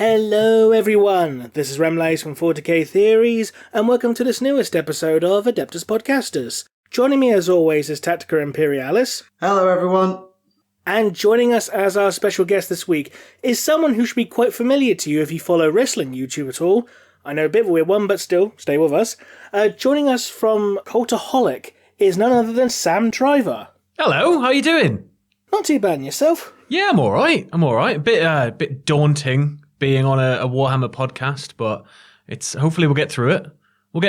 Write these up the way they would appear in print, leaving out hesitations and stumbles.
Hello everyone, this is Remleiz from 40k Theories, and welcome to this newest episode of Adeptus Podcastus. Joining me as always is Tactica Imperialis. Hello everyone. And joining us as our special guest this week is someone who should be quite familiar to you if you follow wrestling YouTube at all. I know a bit of a weird one, but still, stay with us. Joining us from Cultaholic is none other than Sam Driver. Hello, how you doing? Not too bad, and yourself? Yeah, I'm all right. A bit daunting being on a Warhammer podcast, but hopefully we'll get through it. You'll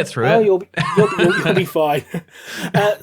be fine.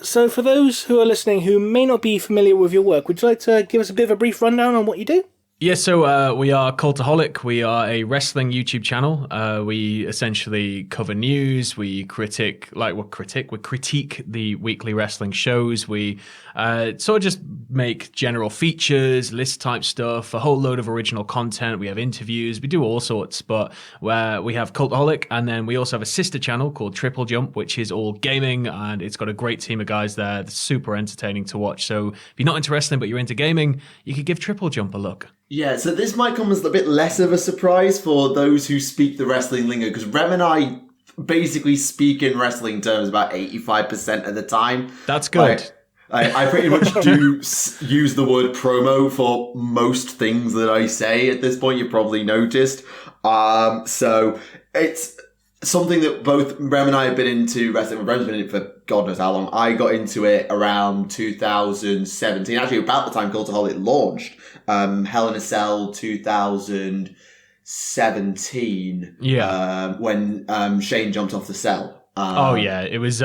So for those who are listening who may not be familiar with your work, would you like to give us a bit of a brief rundown on what you do? Yeah, so we are Cultaholic. We are a wrestling YouTube channel. We essentially cover news. We critique the weekly wrestling shows. We sort of just make general features, list type stuff, a whole load of original content. We have interviews. We do all sorts. But we have Cultaholic, and then we also have a sister channel called Triple Jump, which is all gaming, and it's got a great team of guys there. They're super entertaining to watch. So if you're not into wrestling but you're into gaming, you could give Triple Jump a look. Yeah, so this might come as a bit less of a surprise for those who speak the wrestling lingo, because Rem and I basically speak in wrestling terms about 85% of the time. That's good. I pretty much do use the word promo for most things that I say at this point, you've probably noticed. So it's something that both Rem and I have been into wrestling. Rem's been in it for God knows how long. I got into it around 2017, actually about the time Cultaholic launched. Hell in a Cell 2017. Yeah. When Shane jumped off the cell. It was.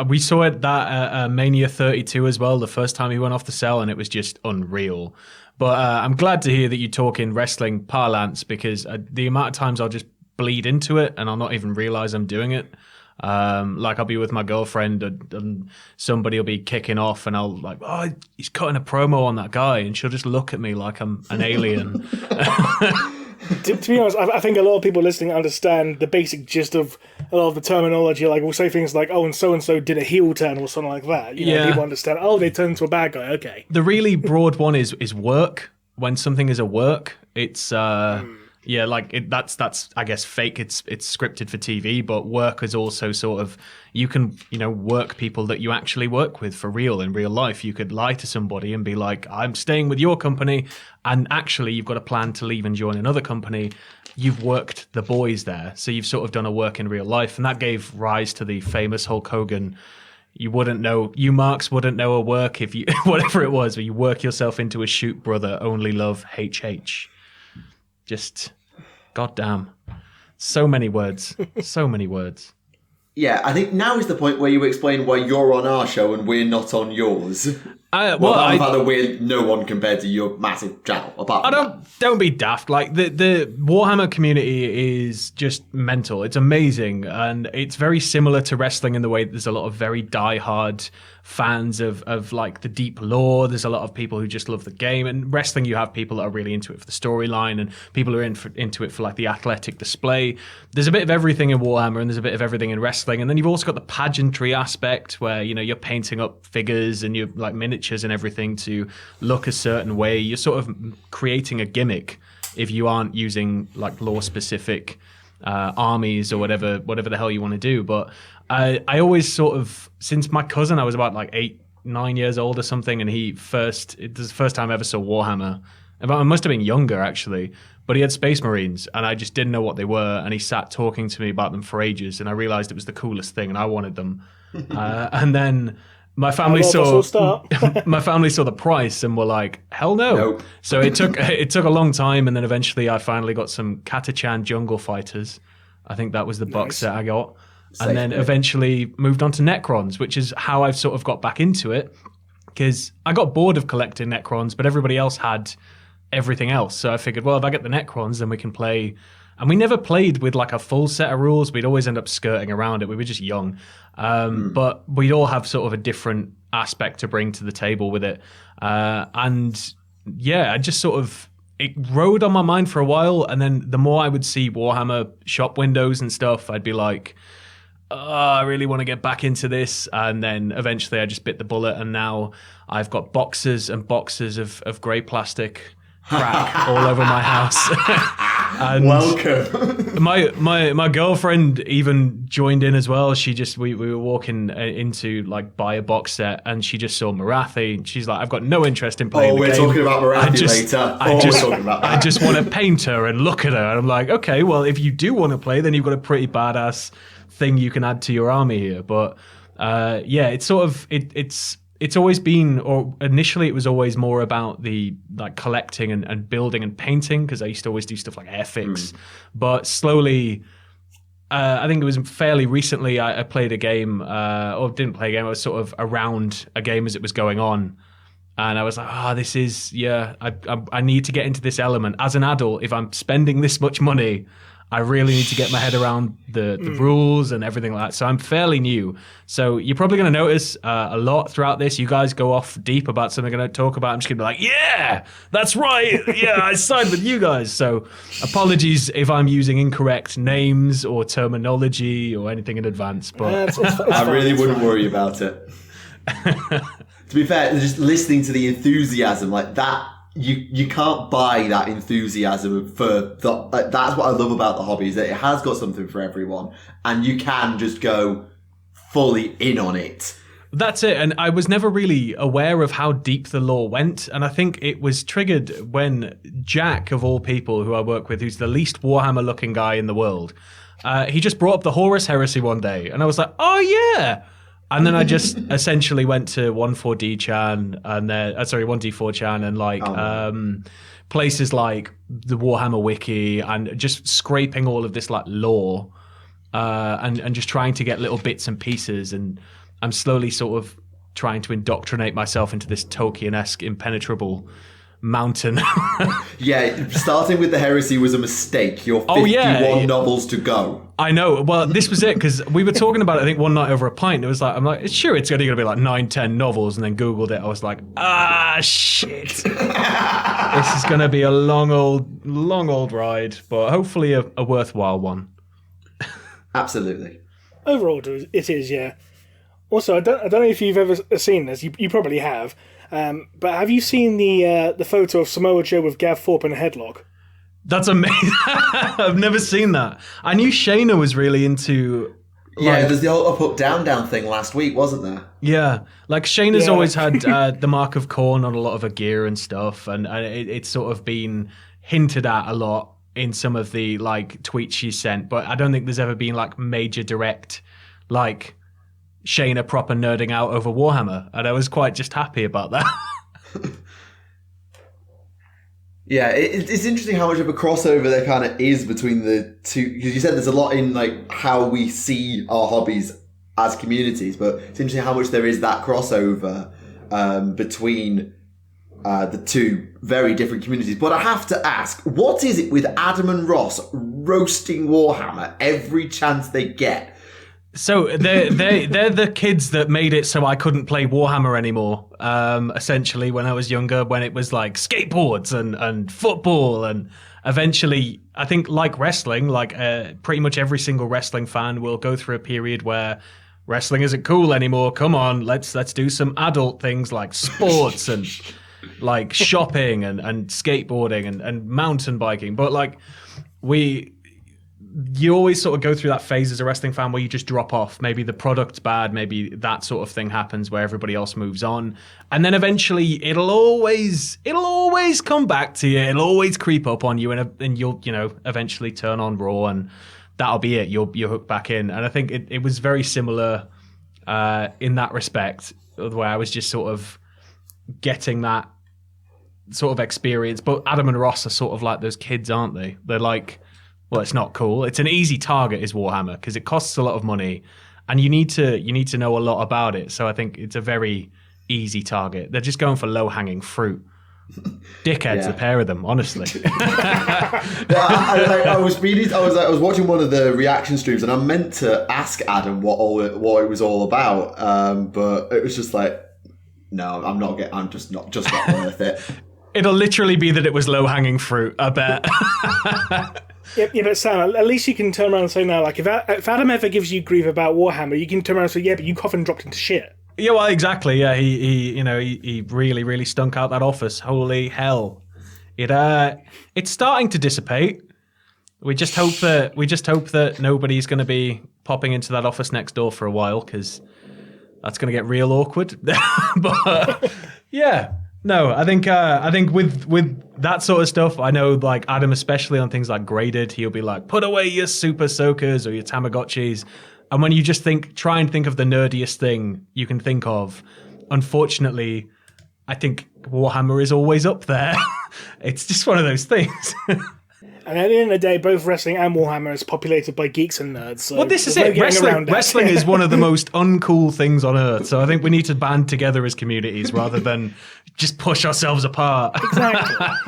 We saw it that Mania 32 as well. The first time he went off the cell, and it was just unreal. But I'm glad to hear that you talk in wrestling parlance, because the amount of times I'll just bleed into it and I'll not even realize I'm doing it. Like I'll be with my girlfriend and somebody will be kicking off and I'll like, oh, he's cutting a promo on that guy, and she'll just look at me like I'm an alien. To be honest, I think a lot of people listening understand the basic gist of a lot of the terminology. Like we'll say things like, oh, and so did a heel turn or something like that. You know, people understand, oh, they turned into a bad guy, okay. The really broad one is work. When something is a work, it's yeah, like that's I guess fake. It's scripted for TV, but work is also sort of, you can work people that you actually work with for real in real life. You could lie to somebody and be like, I'm staying with your company, and actually you've got a plan to leave and join another company. You've worked the boys there, so you've sort of done a work in real life, and that gave rise to the famous Hulk Hogan. You marks wouldn't know a work if you whatever it was, but you work yourself into a shoot, brother. Only love HH. Just, goddamn. So many words. So many words. Yeah, I think now is the point where you explain why you're on our show and we're not on yours. We're no one compared to your massive channel. Don't be daft. Like the Warhammer community is just mental. It's amazing, and it's very similar to wrestling in the way that there's a lot of very diehard fans of like the deep lore. There's a lot of people who just love the game, and wrestling you have people that are really into it for the storyline, and people who are into it for like the athletic display. There's a bit of everything in Warhammer, and there's a bit of everything in wrestling, and then you've also got the pageantry aspect where you're painting up figures and you're like miniatures and everything to look a certain way. You're sort of creating a gimmick if you aren't using like lore specific armies or whatever the hell you want to do. But I always sort of, since my cousin, I was about like 8-9 years old or something, and it was the first time I ever saw Warhammer. I must have been younger actually, but he had Space Marines and I just didn't know what they were, and he sat talking to me about them for ages, and I realized it was the coolest thing and I wanted them. And then my family saw the price and were like, hell no. Nope. So it took a long time, and then eventually I finally got some Catachan Jungle Fighters. I think that was the box set I got. And then eventually moved on to Necrons, which is how I've sort of got back into it, because I got bored of collecting Necrons, but everybody else had everything else. So I figured, well, if I get the Necrons, then we can play. And we never played with like a full set of rules. We'd always end up skirting around it. We were just young. But we'd all have sort of a different aspect to bring to the table with it. And yeah, I just sort of, it rode on my mind for a while. And then the more I would see Warhammer shop windows and stuff, I'd be like, I really want to get back into this. And then eventually I just bit the bullet, and now I've got boxes and boxes of grey plastic crack all over my house. Welcome. my girlfriend even joined in as well. We were walking into like buy a box set, and she just saw Marathi. She's like, I've got no interest in playing. We're talking about Marathi later. I just want to paint her and look at her. And I'm like, okay, well, if you do want to play, then you've got a pretty badass thing you can add to your army here. But it's sort of it's always been, or initially it was always more about the like collecting and building and painting, because I used to always do stuff like airfix. But slowly, I think it was fairly recently I played a game, or didn't play a game, I was sort of around a game as it was going on. And I was like, I need to get into this element. As an adult, if I'm spending this much money, I really need to get my head around the rules and everything like that. So I'm fairly new. So you're probably going to notice a lot throughout this. You guys go off deep about something I'm going to talk about. I'm just going to be like, yeah, that's right. Yeah, I signed with you guys. So apologies if I'm using incorrect names or terminology or anything in advance. But I really wouldn't worry about it. To be fair, just listening to the enthusiasm like that, you can't buy that enthusiasm that's what I love about the hobby, is that it has got something for everyone, and you can just go fully in on it. That's it. And I was never really aware of how deep the lore went. And I think it was triggered when Jack, of all people who I work with, who's the least Warhammer looking guy in the world, he just brought up the Horus Heresy one day. And I was like, oh yeah. And then I just essentially went to 1.4D-chan and 1D4-chan and places like the Warhammer Wiki, and just scraping all of this like lore and just trying to get little bits and pieces. And I'm slowly sort of trying to indoctrinate myself into this Tolkien-esque impenetrable mountain. Yeah, starting with the Heresy was a mistake. You're 51 novels to go. I know. Well, this was it, because we were talking about it, I think, one night over a pint. It was like, I'm like, sure, it's only going to be like 9-10 novels, and then Googled it. I was like, shit. This is going to be a long old ride, but hopefully a worthwhile one. Absolutely. Overall, it is, yeah. Also, I don't know if you've ever seen this. You probably have. But have you seen the photo of Samoa Joe with Gav Thorpe in a headlock? That's amazing. I've never seen that. I knew Shayna was really into... there's the whole up, down thing last week, wasn't there? Yeah, like Shayna's always had the Mark of Khorne on a lot of her gear and stuff, and it's sort of been hinted at a lot in some of the like tweets she sent, but I don't think there's ever been like major direct like Shayna proper nerding out over Warhammer, and I was quite just happy about that. Yeah, it's interesting how much of a crossover there kind of is between the two, because you said there's a lot in like how we see our hobbies as communities, but it's interesting how much there is that crossover between the two very different communities. But I have to ask, what is it with Adam and Ross roasting Warhammer every chance they get? So they're the kids that made it so I couldn't play Warhammer anymore. Essentially, when I was younger, when it was like skateboards and football, and eventually, I think like wrestling, like pretty much every single wrestling fan will go through a period where wrestling isn't cool anymore. Come on, let's do some adult things like sports and like shopping and skateboarding and mountain biking. But like you always sort of go through that phase as a wrestling fan where you just drop off. Maybe the product's bad, maybe that sort of thing happens where everybody else moves on. And then eventually it'll always come back to you. It'll always creep up on you, and you'll, eventually turn on Raw, and that'll be it. You're hooked back in. And I think it was very similar in that respect, where I was just sort of getting that sort of experience. But Adam and Ross are sort of like those kids, aren't they? They're like, well, it's not cool. It's an easy target, is Warhammer, because it costs a lot of money, and you need to know a lot about it. So I think it's a very easy target. They're just going for low-hanging fruit. Dickheads, the pair of them, honestly. I was watching one of the reaction streams, and I meant to ask Adam what it was all about, but it was just like, no, I'm just not worth it. It'll literally be that it was low-hanging fruit, I bet. Yeah, but Sam, at least you can turn around and say now, like, if Adam ever gives you grief about Warhammer, you can turn around and say, yeah, but you coughed and dropped into shit. Yeah, well, exactly. Yeah, he really, really stunk out that office. Holy hell! It's starting to dissipate. We just hope that nobody's going to be popping into that office next door for a while, because that's going to get real awkward. But yeah, no, I think with that sort of stuff, I know like Adam, especially on things like graded, he'll be like, put away your super soakers or your Tamagotchis. And when you just try and think of the nerdiest thing you can think of, unfortunately, I think Warhammer is always up there. It's just one of those things. And at the end of the day, both wrestling and Warhammer is populated by geeks and nerds. So well, this is it. Wrestling is one of the most uncool things on earth. So I think we need to band together as communities rather than just push ourselves apart.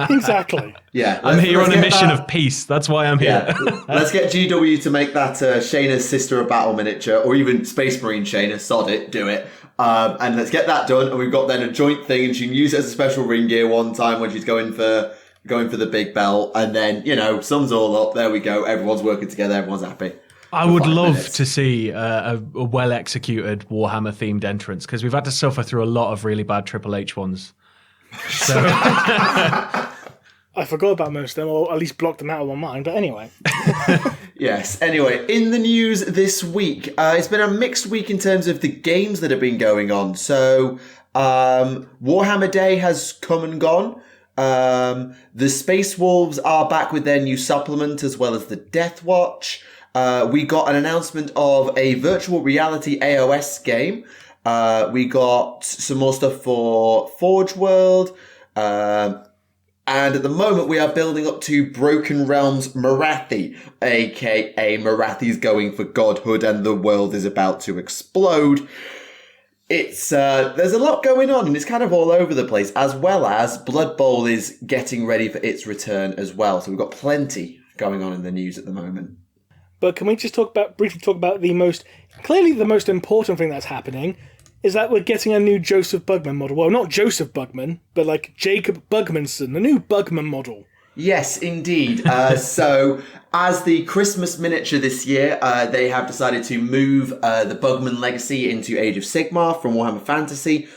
Exactly. Yeah, I'm here on a mission of peace. That's why I'm here. Let's get GW to make that Shayna's Sister of Battle miniature, or even Space Marine Shayna. Sod it, do it. And let's get that done. And we've got then a joint thing, and she can use it as a special ring gear one time when she's going for the big belt, and then, sums all up. There we go. Everyone's working together. Everyone's happy. I would love to see a well-executed Warhammer-themed entrance, because we've had to suffer through a lot of really bad Triple H ones. So I forgot about most of them, or at least blocked them out of my mind, but anyway. Yes, anyway, in the news this week, it's been a mixed week in terms of the games that have been going on. So, Warhammer Day has come and gone. The Space Wolves are back with their new supplement, as well as the Death Watch. We got an announcement of a virtual reality AOS game. We got some more stuff for Forge World. And at the moment, we are building up to Broken Realms Marathi, aka Marathi's going for godhood and the world is about to explode. It's there's a lot going on, and it's kind of all over the place, as well as Blood Bowl is getting ready for its return as well. So we've got plenty going on in the news at the moment. But can we just briefly talk about the most important thing that's happening, is that we're getting a new Joseph Bugman model. Well, not Joseph Bugman, but like Jacob Bugmanson, the new Bugman model. Yes, indeed. So, as the Christmas miniature this year, they have decided to move the Bugman legacy into Age of Sigmar from Warhammer Fantasy,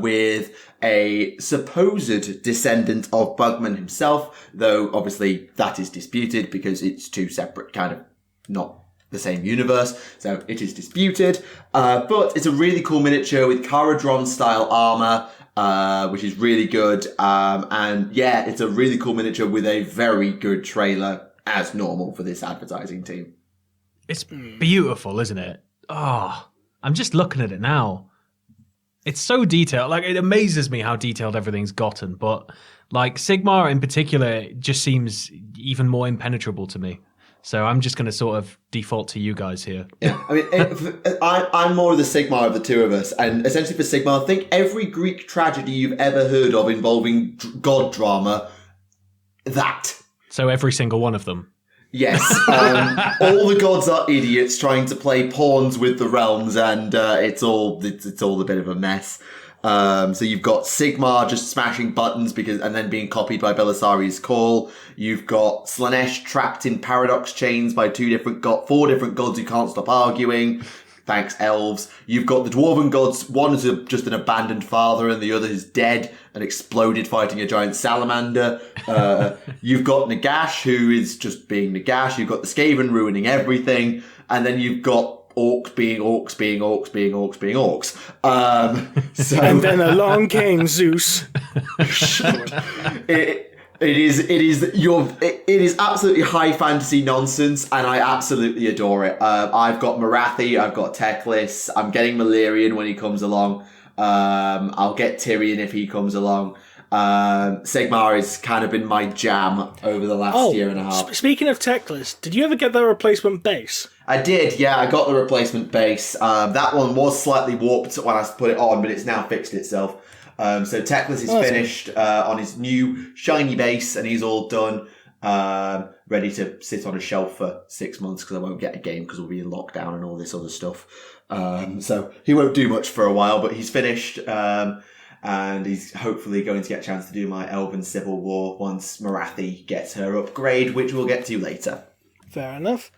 with a supposed descendant of Bugman himself, though obviously that is disputed because it's two separate kind of, not the same universe, so it is disputed. But it's a really cool miniature with Caradron style armor, which is really good. And yeah, it's a really cool miniature with a very good trailer, as normal for this advertising team. It's beautiful, isn't it? Oh, I'm just looking at it now. It's so detailed. Like, it amazes me how detailed everything's gotten. But like Sigmar in particular just seems even more impenetrable to me. So I'm just going to sort of default to you guys here. Yeah, I mean, I'm more of the Sigmar of the two of us. And essentially for Sigmar, think every Greek tragedy you've ever heard of involving god drama, that. So every single one of them. Yes. All the gods are idiots trying to play pawns with the realms, and it's all a bit of a mess. So you've got Sigmar just smashing buttons and then being copied by Belisarius' Call. You've got Slanesh trapped in paradox chains by four different gods who can't stop arguing. Thanks, elves. You've got the dwarven gods. One is just an abandoned father, and the other is dead and exploded fighting a giant salamander. You've got Nagash, who is just being Nagash. You've got the Skaven ruining everything, and then you've got orcs being orcs being orcs being orcs being orcs. And then along came Zeus. It is absolutely high fantasy nonsense, and I absolutely adore it. I've got Marathi, I've got Teclis, I'm getting Malerian when he comes along. I'll get Tyrion if he comes along. Sigmar has kind of been my jam over the last year and a half. Speaking of Teclis, did you ever get that replacement base? I did, yeah, I got the replacement base. That one was slightly warped when I put it on, but it's now fixed itself. So Teclis is finished on his new shiny base, and he's all done, ready to sit on a shelf for 6 months because I won't get a game because we'll be in lockdown and all this other stuff. So he won't do much for a while, but he's finished, and he's hopefully going to get a chance to do my Elven Civil War once Marathi gets her upgrade, which we'll get to later. Fair enough.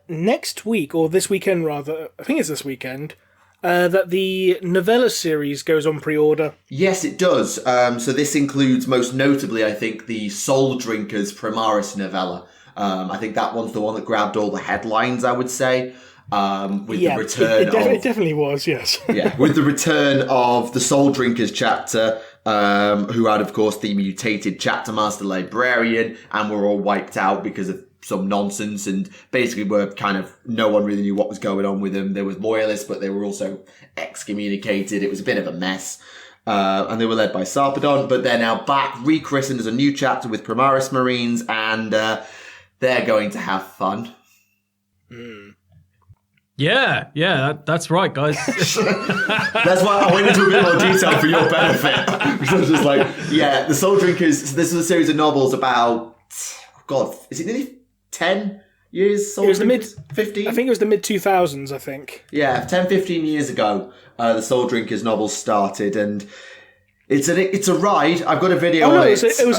Next week, or this weekend rather, I think it's this weekend, that the novella series goes on pre-order. Yes, it does. So this includes, most notably, I think, the Soul Drinkers Primaris novella, I think that one's the one that grabbed all the headlines, I would say. With the return it definitely was, yes. With the return of the Soul Drinkers chapter, who had, of course, the mutated chapter master librarian, and were all wiped out because of some nonsense, and basically were kind of, no one really knew what was going on with them. There was Loyalists, but they were also excommunicated. It was a bit of a mess. And they were led by Sarpedon, but they're now back, rechristened as a new chapter with Primarchs Marines, and they're going to have fun. Yeah, that's right, guys. That's why I went into a bit more detail for your benefit. Because I was just like, yeah, the Soul Drinkers, this is a series of novels about, God, is it nearly 10 years? It was the mid 15? I think it was the mid 2000s, I think. Yeah, 10, 15 years ago, the Soul Drinkers novels started, and it's a ride. I've got a video on it. It was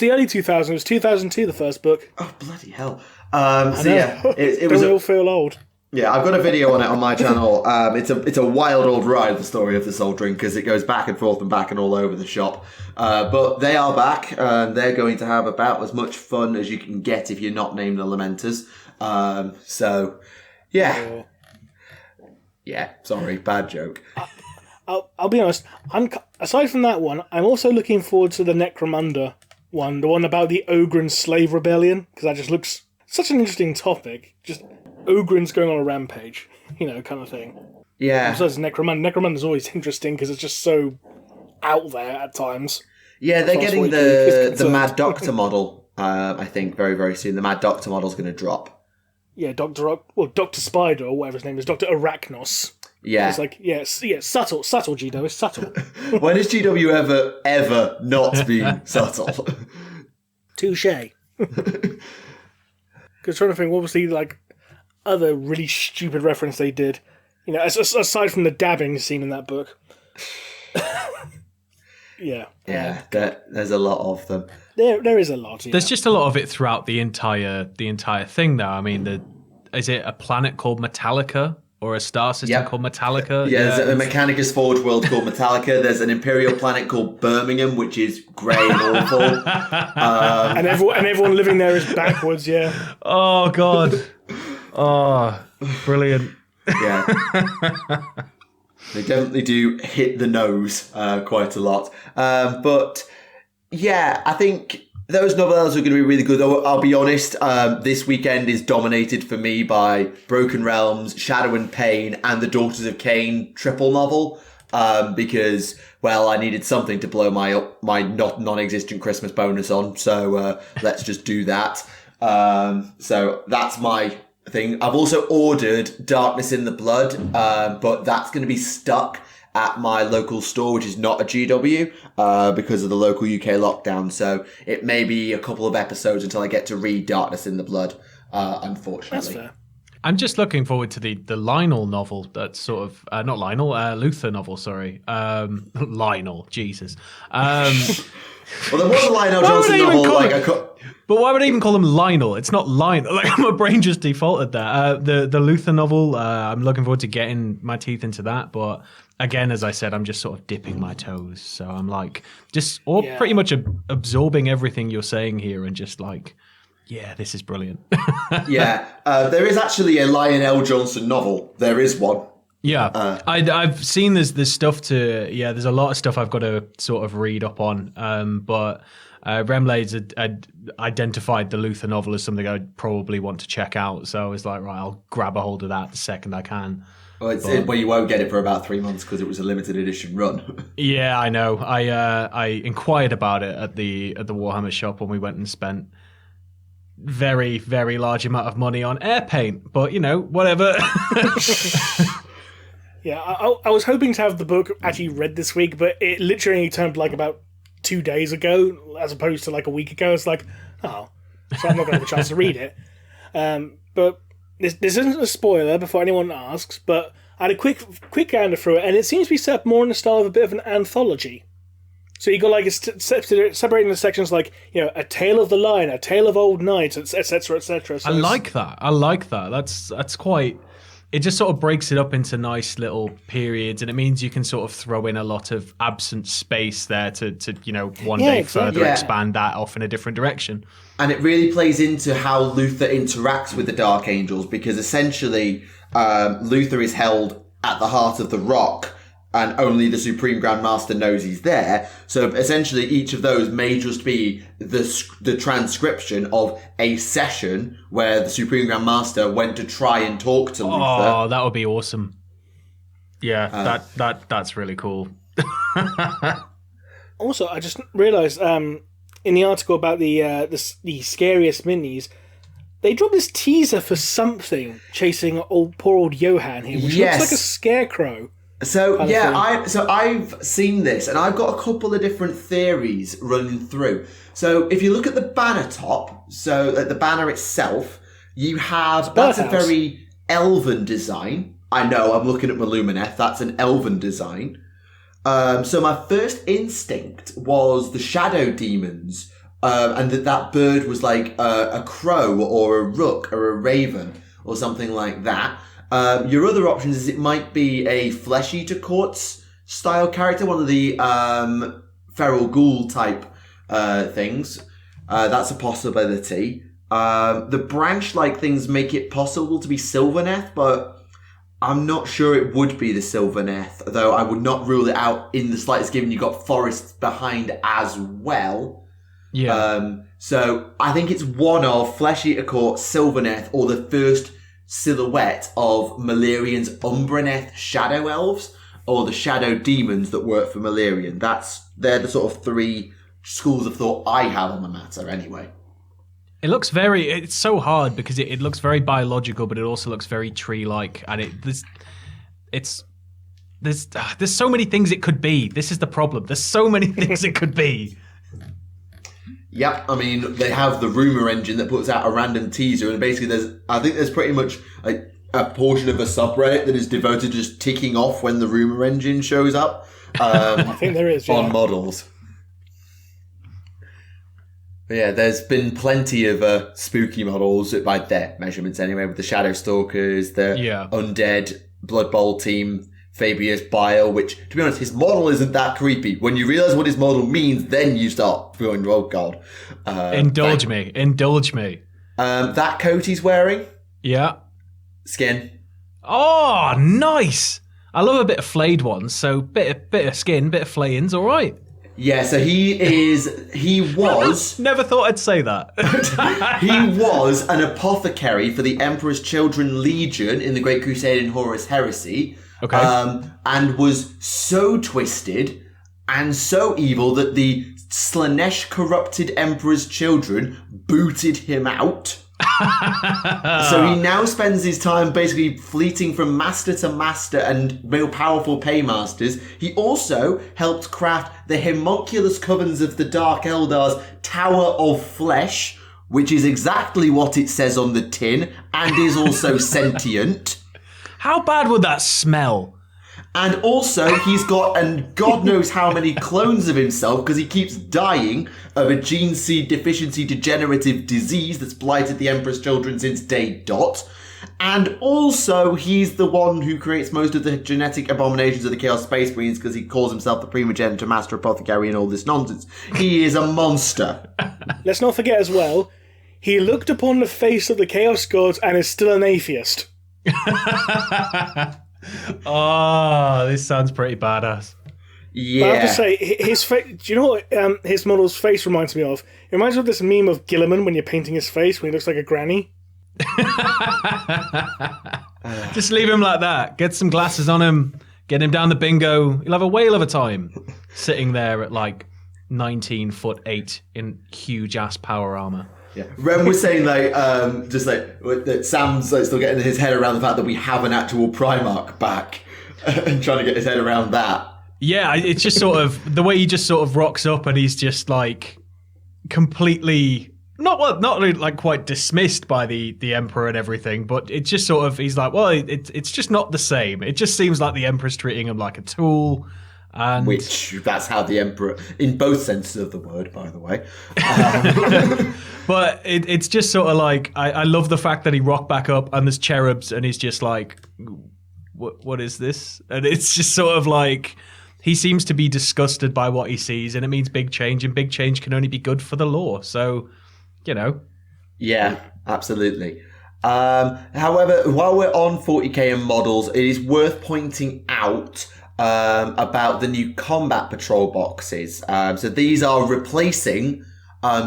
the early 2000s. It was 2002, the first book. Oh, bloody hell. It was... Don't we all feel old? Yeah, I've got a video on it on my channel. It's a wild old ride, the story of the Soul Drinkers. It goes back and forth and back and all over the shop. But they are back, and they're going to have about as much fun as you can get if you're not named the Lamenters. So, yeah. Yeah, sorry, bad joke. I'll be honest, aside from that one, I'm also looking forward to the Necromunda one, the one about the Ogren slave rebellion, because that just looks such an interesting topic. Just Ogrins going on a rampage, kind of thing. Yeah. Besides Necromunda's always interesting because it's just so out there at times. Yeah, they're getting the Mad Doctor model, I think, very, very soon. The Mad Doctor model's going to drop. Yeah, Dr. Spider, or whatever his name is, Dr. Arachnos. Yeah. It's like, subtle, GW, it's subtle. When has GW ever not been subtle? Touche. Because trying to think, what was the, other really stupid reference they did? Aside from the dabbing scene in that book. Yeah. Yeah, there's a lot of them. There is a lot. Yeah. There's just a lot of it throughout the entire thing, though. I mean, is it a planet called Metallica or a star system called Metallica? Yeah, there's a Mechanicus Forge world called Metallica. There's an Imperial planet called Birmingham, which is grey and awful. And everyone living there is backwards. Yeah. Oh God. Oh, brilliant. Yeah. They definitely do hit the nose quite a lot. But yeah, I think those novellas are going to be really good. I'll be honest, this weekend is dominated for me by Broken Realms, Shadow and Pain, and the Daughters of Cain triple novel. Because, well, I needed something to blow my non-existent Christmas bonus on. So let's just do that. So that's my thing. I've also ordered Darkness in the Blood, but that's going to be stuck at my local store, which is not a GW, because of the local UK lockdown. So it may be a couple of episodes until I get to read Darkness in the Blood, unfortunately. That's fair. I'm just looking forward to the Lionel novel. That's sort of not Lionel, Luther novel. Sorry, Lionel. Jesus. Well, there was a Lionel Johnson novel. But why would I even call him Lionel? It's not Lionel. My brain just defaulted there. The Luther novel. I'm looking forward to getting my teeth into that. But again, as I said, I'm just sort of dipping my toes. So I'm pretty much absorbing everything you're saying here, and just like, yeah, this is brilliant. Yeah, there is actually a Lionel Johnson novel. There is one. Yeah, I've seen there's stuff there's a lot of stuff I've got to sort of read up on. But Remleiz had identified the Luther novel as something I'd probably want to check out. So I was like, right, I'll grab a hold of that the second I can. Well, you won't get it for about 3 months because it was a limited edition run. Yeah, I know. I inquired about it at the Warhammer shop when we went and spent very, very large amount of money on air paint. But, whatever. Yeah, I was hoping to have the book actually read this week, but it literally turned about 2 days ago, as opposed to a week ago. It's like, oh, so I'm not going to have a chance to read it. But this isn't a spoiler before anyone asks, but I had a quick gander through it, and it seems to be set up more in the style of a bit of an anthology. So you got separating the sections a tale of the line, a tale of old knights, etc., etc. So I like that. That's quite. it just sort of breaks it up into nice little periods, and it means you can sort of throw in a lot of absent space there to one day further expand that off in a different direction. And it really plays into how Luther interacts with the Dark Angels, because essentially Luther is held at the heart of the rock, and only the Supreme Grand Master knows he's there. So essentially each of those may just be the transcription of a session where the Supreme Grand Master went to try and talk to Luther. Oh, that would be awesome. Yeah, that's really cool. Also, I just realised in the article about the scariest minis, they dropped this teaser for something chasing poor old Johann here, which looks like a scarecrow. So I've seen this, and I've got a couple of different theories running through. So if you look at the banner top, so at the banner itself, you have that's a very elven design. I know, I'm looking at my Lumineth. That's an elven design. So my first instinct was the shadow demons, and that bird was like a crow or a rook or a raven or something like that. Your other options is it might be a Flesh Eater Courts style character, one of the feral ghoul type things. That's a possibility. The branch-like things make it possible to be Sylvaneth, but I'm not sure it would be the Sylvaneth, though I would not rule it out in the slightest, given you got forests behind as well. Yeah. So I think it's one of Flesh Eater Court, Sylvaneth, or the first silhouette of Malerian's Umbraneth Shadow Elves, or the Shadow Demons that work for Malerian. They're the sort of three schools of thought I have on the matter, anyway. It's so hard because it looks very biological, but it also looks very tree-like, and there's so many things it could be. This is the problem. There's so many things it could be. Yep, I mean, they have the rumor engine that puts out a random teaser, and basically there's pretty much a portion of a subreddit that is devoted to just ticking off when the rumor engine shows up. I think there is, on models. But yeah, there's been plenty of spooky models by their measurements anyway, with the Shadow Stalkers, the Undead Blood Bowl team, Fabius Bile, which, to be honest, his model isn't that creepy. When you realise what his model means, then you start going, oh god. Indulge me. That coat he's wearing? Yeah. Skin. Oh, nice! I love a bit of flayed ones, so bit of skin, bit of flayings, all right. Yeah, so he was... Never thought I'd say that. He was an apothecary for the Emperor's Children Legion in the Great Crusade in Horus Heresy. Okay. And was so twisted and so evil that the Slanesh corrupted Emperor's children booted him out. So he now spends his time basically fleeting from master to master and real powerful paymasters. He also helped craft the Homunculus Covens of the Dark Eldar's Tower of Flesh, which is exactly what it says on the tin and is also sentient. How bad would that smell? And also, he's got, and God knows how many clones of himself, because he keeps dying of a gene seed deficiency degenerative disease that's blighted the Emperor's children since day dot. And also, he's the one who creates most of the genetic abominations of the Chaos Space Marines, because he calls himself the Primogenitor Master Apothecary and all this nonsense. He is a monster. Let's not forget as well, he looked upon the face of the Chaos Gods and is still an atheist. Oh, this sounds pretty badass. Yeah. But I have to say, his face. Do you know what his model's face reminds me of? It reminds me of this meme of Guilliman when you're painting his face when he looks like a granny. Just leave him like that. Get some glasses on him. Get him down the bingo. He'll have a whale of a time sitting there at like 19'8" in huge ass power armor. Yeah, Rem was saying that Sam's still getting his head around the fact that we have an actual Primarch back, and trying to get his head around that. Yeah, it's just sort of the way he just sort of rocks up, and he's just like completely not really like quite dismissed by the Emperor and everything, but it's just sort of he's like, well, it's just not the same. It just seems like the Emperor's treating him like a tool. And which, that's how the Emperor, in both senses of the word, by the way. But it's just sort of like, I love the fact that he rocked back up and there's cherubs and he's just like, what is this? And it's just sort of like, he seems to be disgusted by what he sees, and it means big change, and big change can only be good for the lore. So, you know. Yeah, absolutely. However, while we're on 40k and models, it is worth pointing out about the new combat patrol boxes. So these are replacing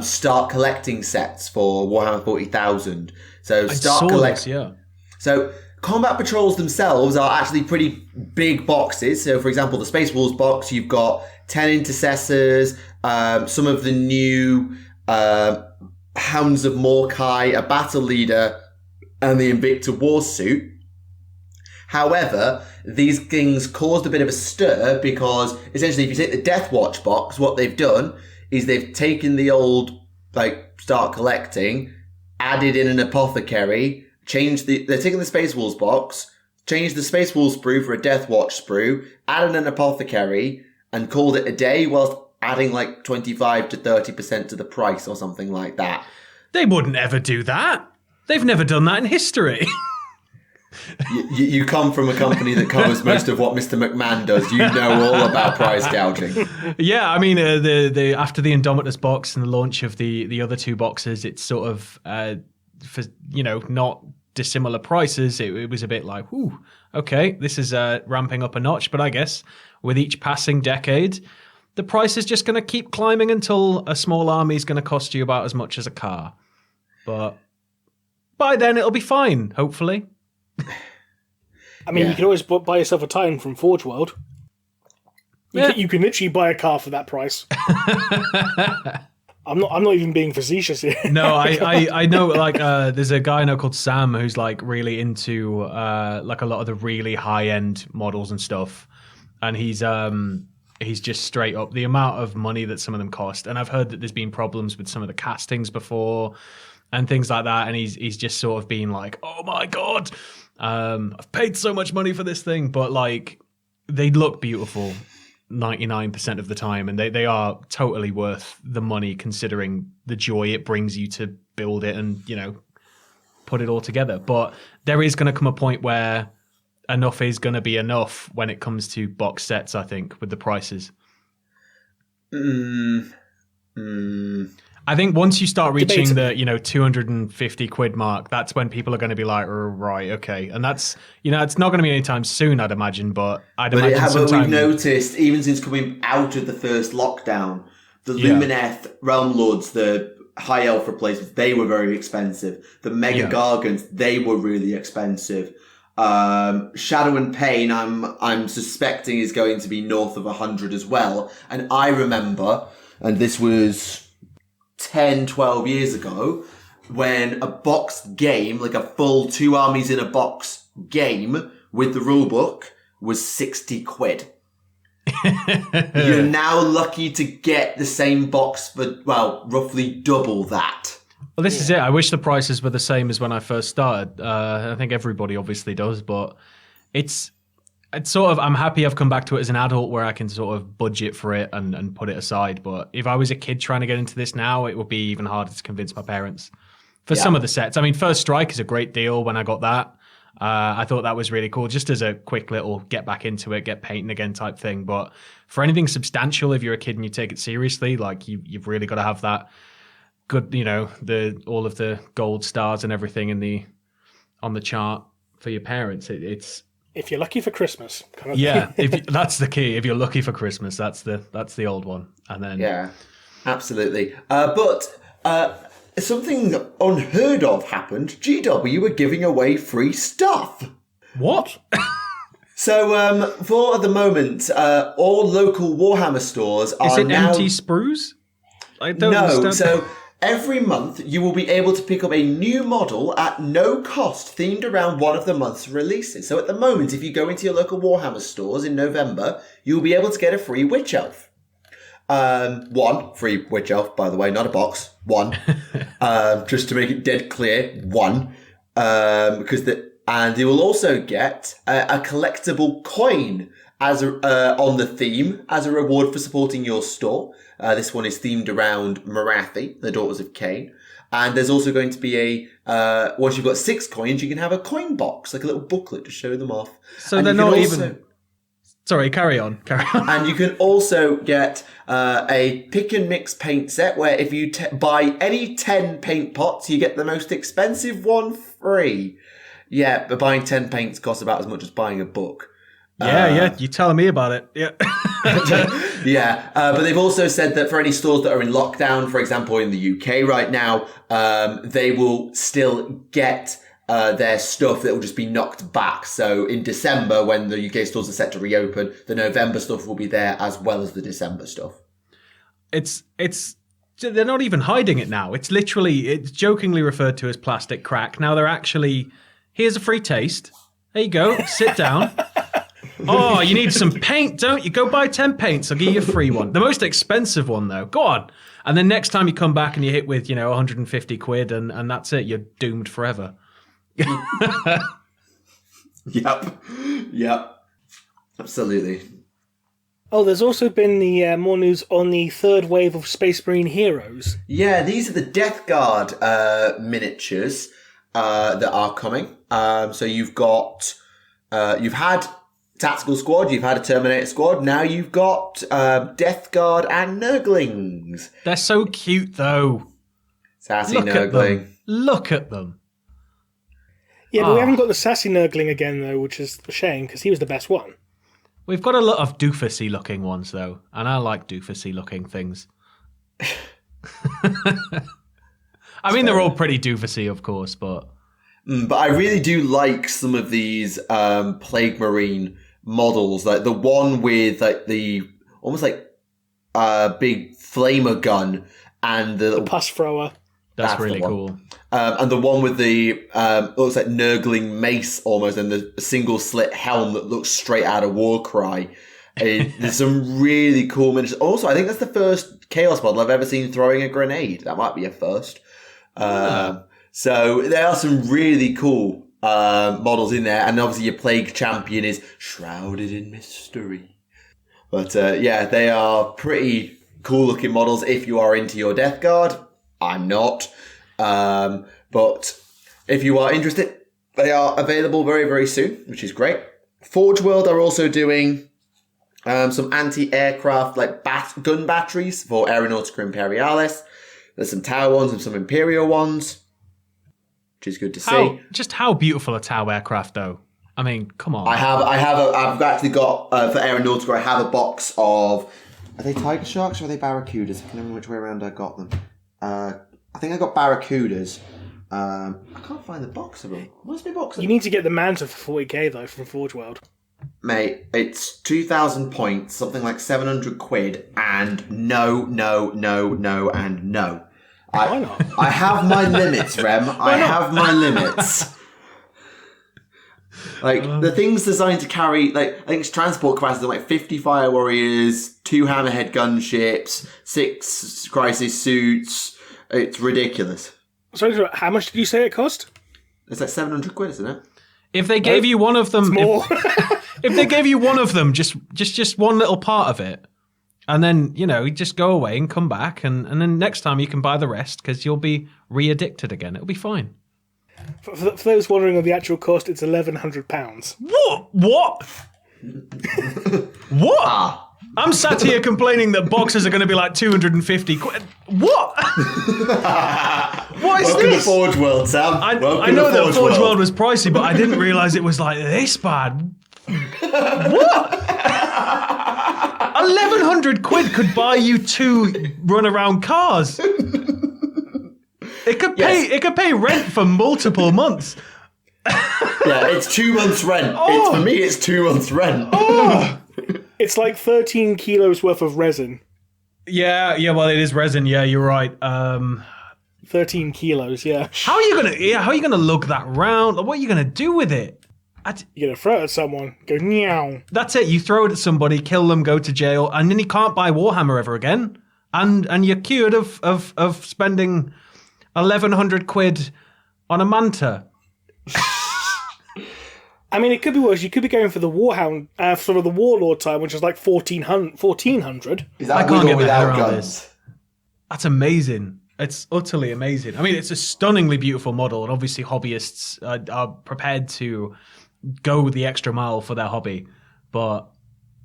start collecting sets for Warhammer 40,000. So So combat patrols themselves are actually pretty big boxes. So for example, the Space Wolves box, you've got 10 intercessors, some of the new Hounds of Morkai, a battle leader, and the Invicta war suit. However, these things caused a bit of a stir because essentially if you take the Death Watch box, what they've done is they've taken the old, start collecting, added in an apothecary, they're taking the Space Wolves box, changed the Space Wolves sprue for a Death Watch sprue, added an apothecary, and called it a day whilst adding 25 to 30% to the price or something like that. They wouldn't ever do that. They've never done that in history. You come from a company that covers most of what Mr. McMahon does. You know all about price gouging. Yeah, I mean, the after the Indomitus box and the launch of the other two boxes, it's sort of for not dissimilar prices. It was a bit like, ooh, okay, this is ramping up a notch. But I guess with each passing decade, the price is just going to keep climbing until a small army is going to cost you about as much as a car. But by then, it'll be fine, hopefully. I mean, you can always buy yourself a Titan from Forge World. You can literally buy a car for that price. I'm not even being facetious here. No, I know. There's a guy I know called Sam who's really into a lot of the really high end models and stuff, and he's just straight up the amount of money that some of them cost. And I've heard that there's been problems with some of the castings before and things like that. And he's just sort of been like, oh my God, I've paid so much money for this thing. But they look beautiful 99% of the time. And they are totally worth the money considering the joy it brings you to build it and, put it all together. But there is going to come a point where enough is going to be enough when it comes to box sets, I think, with the prices. I think once you start reaching the 250 quid mark, that's when people are going to be like, right, okay. And that's, it's not going to be anytime soon, I'd imagine, but we've noticed, even since coming out of the first lockdown, the Lumineth Realm Lords, the High Elf replacements, they were very expensive. The Mega Gargants, they were really expensive. Shadow and Pain, I'm suspecting is going to be north of 100 as well. And I remember, and this was 10, 12 years ago, when a boxed game, a full 2 armies in a box game with the rulebook, was 60 quid. You're now lucky to get the same box for, roughly double that. Well, this is it. I wish the prices were the same as when I first started. I think everybody obviously does, but it's sort of, I'm happy I've come back to it as an adult where I can sort of budget for it and put it aside. But if I was a kid trying to get into this now, it would be even harder to convince my parents for some of the sets. I mean, First Strike is a great deal when I got that. I thought that was really cool, just as a quick little get back into it, get painting again type thing. But for anything substantial, if you're a kid and you take it seriously, you've really got to have that good, all of the gold stars and everything on the chart for your parents. It's if you're lucky for Christmas, kind of thing. That's the key. If you're lucky for Christmas, that's the old one. And then absolutely. But something unheard of happened. GW were giving away free stuff. What? So for the moment, all local Warhammer stores are now empty sprues? I don't understand. So every month, you will be able to pick up a new model at no cost themed around one of the month's releases. So at the moment, if you go into your local Warhammer stores in November, you'll be able to get a free Witch Elf. One free Witch Elf, by the way, not a box. One. Just to make it dead clear, one. Because And you will also get a collectible coin as on the theme as a reward for supporting your store. This one is themed around Marathi, the Daughters of Cain. And there's also going to be once you've got 6 coins, you can have a coin box, like a little booklet to show them off. So they're not even... Sorry, carry on. And you can also get a pick and mix paint set where if you buy any 10 paint pots, you get the most expensive one free. Yeah, but buying 10 paints costs about as much as buying a book. Yeah, you're telling me about it. Yeah. Yeah, but they've also said that for any stores that are in lockdown, for example, in the UK right now, they will still get their stuff that will just be knocked back. So in December, when the UK stores are set to reopen, the November stuff will be there as well as the December stuff. It's they're not even hiding it now. It's jokingly referred to as plastic crack. Now they're actually, here's a free taste. There you go. Sit down. Oh, you need some paint, don't you? Go buy 10 paints. I'll give you a free one. The most expensive one, though. Go on. And then next time you come back and you hit with, 150 quid and that's it. You're doomed forever. Yep. Absolutely. Oh, there's also been the more news on the third wave of Space Marine heroes. Yeah, these are the Death Guard miniatures that are coming. So you've had Tactical Squad, you've had a Terminator Squad, now you've got Death Guard and Nurglings. They're so cute, though. Sassy Nurgling. Look at them. Yeah, but we haven't got the sassy Nurgling again, though, which is a shame, because he was the best one. We've got a lot of doofusy-looking ones, though, and I like doofusy-looking things. I mean, they're all pretty doofusy, of course, but... But I really do like some of these Plague Marine models, like the one with like the almost like big flamer gun and the pus thrower. That's really cool. And the one with the looks like Nurgling mace almost, and the single slit helm that looks straight out of Warcry. There's some really cool miniatures. Also, I think that's the first Chaos model I've ever seen throwing a grenade. That might be a first. So there are some really cool models in there, and obviously your Plague Champion is shrouded in mystery. But they are pretty cool looking models if you are into your Death Guard. I'm not. But if you are interested, they are available very, very soon, which is great. Forge World are also doing some anti-aircraft like gun batteries for Aeronautica Imperialis. There's some Tau ones and some Imperial ones, which is good to see. Just how beautiful a Tau aircraft, though. I mean, come on. I've actually got for Aeronautica. I have a box of. Are they Tiger Sharks or are they Barracudas? I can't remember which way around I got them. I think I got Barracudas. I can't find the box of them. Where's my box of them? You need to get the Manta for 40k though from Forge World. Mate, it's 2,000 points, something like 700 quid, and no, and no. Why not? I have my limits, Rem. I have my limits. Like, the thing's designed to carry, like, I think its transport capacity like 50 Fire Warriors, 2 Hammerhead gunships, 6 Crisis suits. It's ridiculous. Sorry, how much did you say it cost? It's like 700 quid, isn't it? If they gave you one of them... more. If they gave you one of them, just one little part of it, and then, you just go away and come back, and then next time you can buy the rest, because you'll be re-addicted again. It'll be fine. For those wondering on the actual cost, it's £1,100. What? What? I'm sat here complaining that boxes are going to be like 250 quid. What? What is Welcome this? to Forge World, Sam. I know that Forge World was pricey, but I didn't realise it was like this bad. What? 1,100 quid could buy you 2 run-around cars. It could pay rent for multiple months. Yeah, it's 2 months' rent. For me, it's 2 months' rent. It's like 13 kilos worth of resin. Yeah, well, it is resin. Yeah, you're right. 13 kilos, yeah. How are you gonna lug that round? What are you gonna do with it? You're gonna throw it at someone, go meow. That's it. You throw it at somebody, kill them, go to jail, and then you can't buy Warhammer ever again. And you're cured of spending 1,100 quid on a Manta. I mean, it could be worse. You could be going for the Warhound, sort of the Warlord time, which is like 1400. Is that with or without guns? That's amazing. It's utterly amazing. I mean, it's a stunningly beautiful model, and obviously hobbyists are prepared to go the extra mile for their hobby. But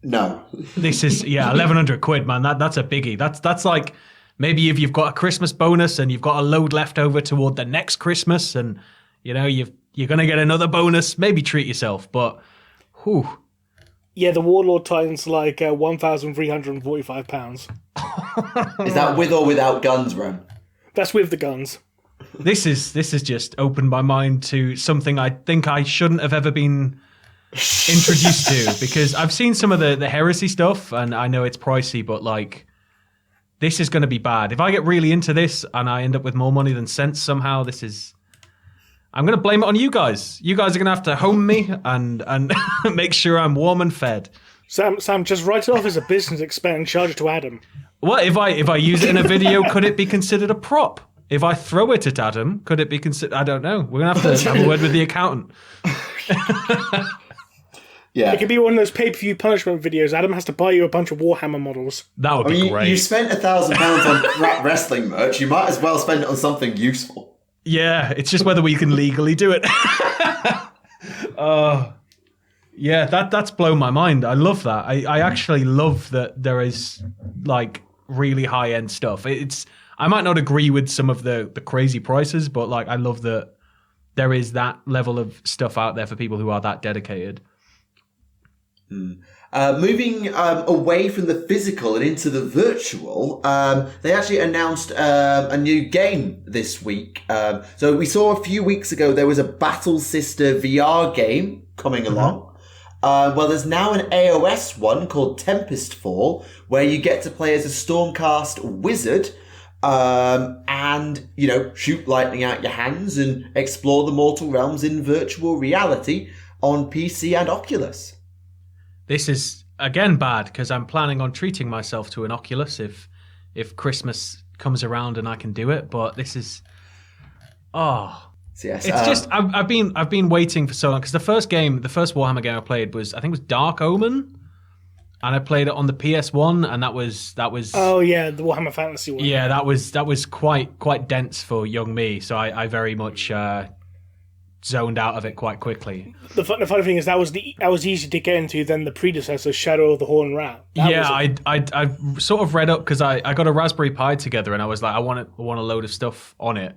no, this is 1,100 quid, man. That's a biggie. That's like maybe if you've got a Christmas bonus and you've got a load left over toward the next Christmas, and you know you're gonna get another bonus. Maybe treat yourself, but whew. Yeah, the Warlord Titan's like £1,345. Is that with or without guns, Rem? That's with the guns. This is just opened my mind to something I think I shouldn't have ever been introduced to, because I've seen some of the Heresy stuff and I know it's pricey, but like this is going to be bad. If I get really into this and I end up with more money than sense somehow, I'm going to blame it on you guys. You guys are going to have to home me and make sure I'm warm and fed. Sam, just write it off as a business expense and charge it to Adam. What if I use it in a video? Could it be considered a prop? If I throw it at Adam, could it be considered? I don't know. We're gonna have to have a word with the accountant. Yeah, it could be one of those pay-per-view punishment videos. Adam has to buy you a bunch of Warhammer models. That would be great. You spent £1,000 on crap wrestling merch. You might as well spend it on something useful. Yeah, it's just whether we can legally do it. Yeah, that's blown my mind. I love that. I actually love that there is like really high end stuff. I might not agree with some of the crazy prices, but like I love that there is that level of stuff out there for people who are that dedicated. Moving away from the physical and into the virtual, they actually announced a new game this week. So we saw a few weeks ago there was a Battle Sister VR game coming along. Well, there's now an AOS one called Tempest Fall, where you get to play as a Stormcast wizard, and, you know, shoot lightning out your hands and explore the mortal realms in virtual reality on PC and Oculus. This is, again, bad, because I'm planning on treating myself to an Oculus if Christmas comes around and I can do it, but this is... Yes, it's just I've been waiting for so long, because the first Warhammer game I played was, I think it was Dark Omen, and I played it on the PS1, and that was oh yeah, the Warhammer Fantasy one. Yeah, that was quite dense for young me, so I very much zoned out of it quite quickly. The funny thing is that was easier to get into than the predecessor, Shadow of the Horned Rat. I sort of read up because I got a Raspberry Pi together, and I was like, I want a load of stuff on it.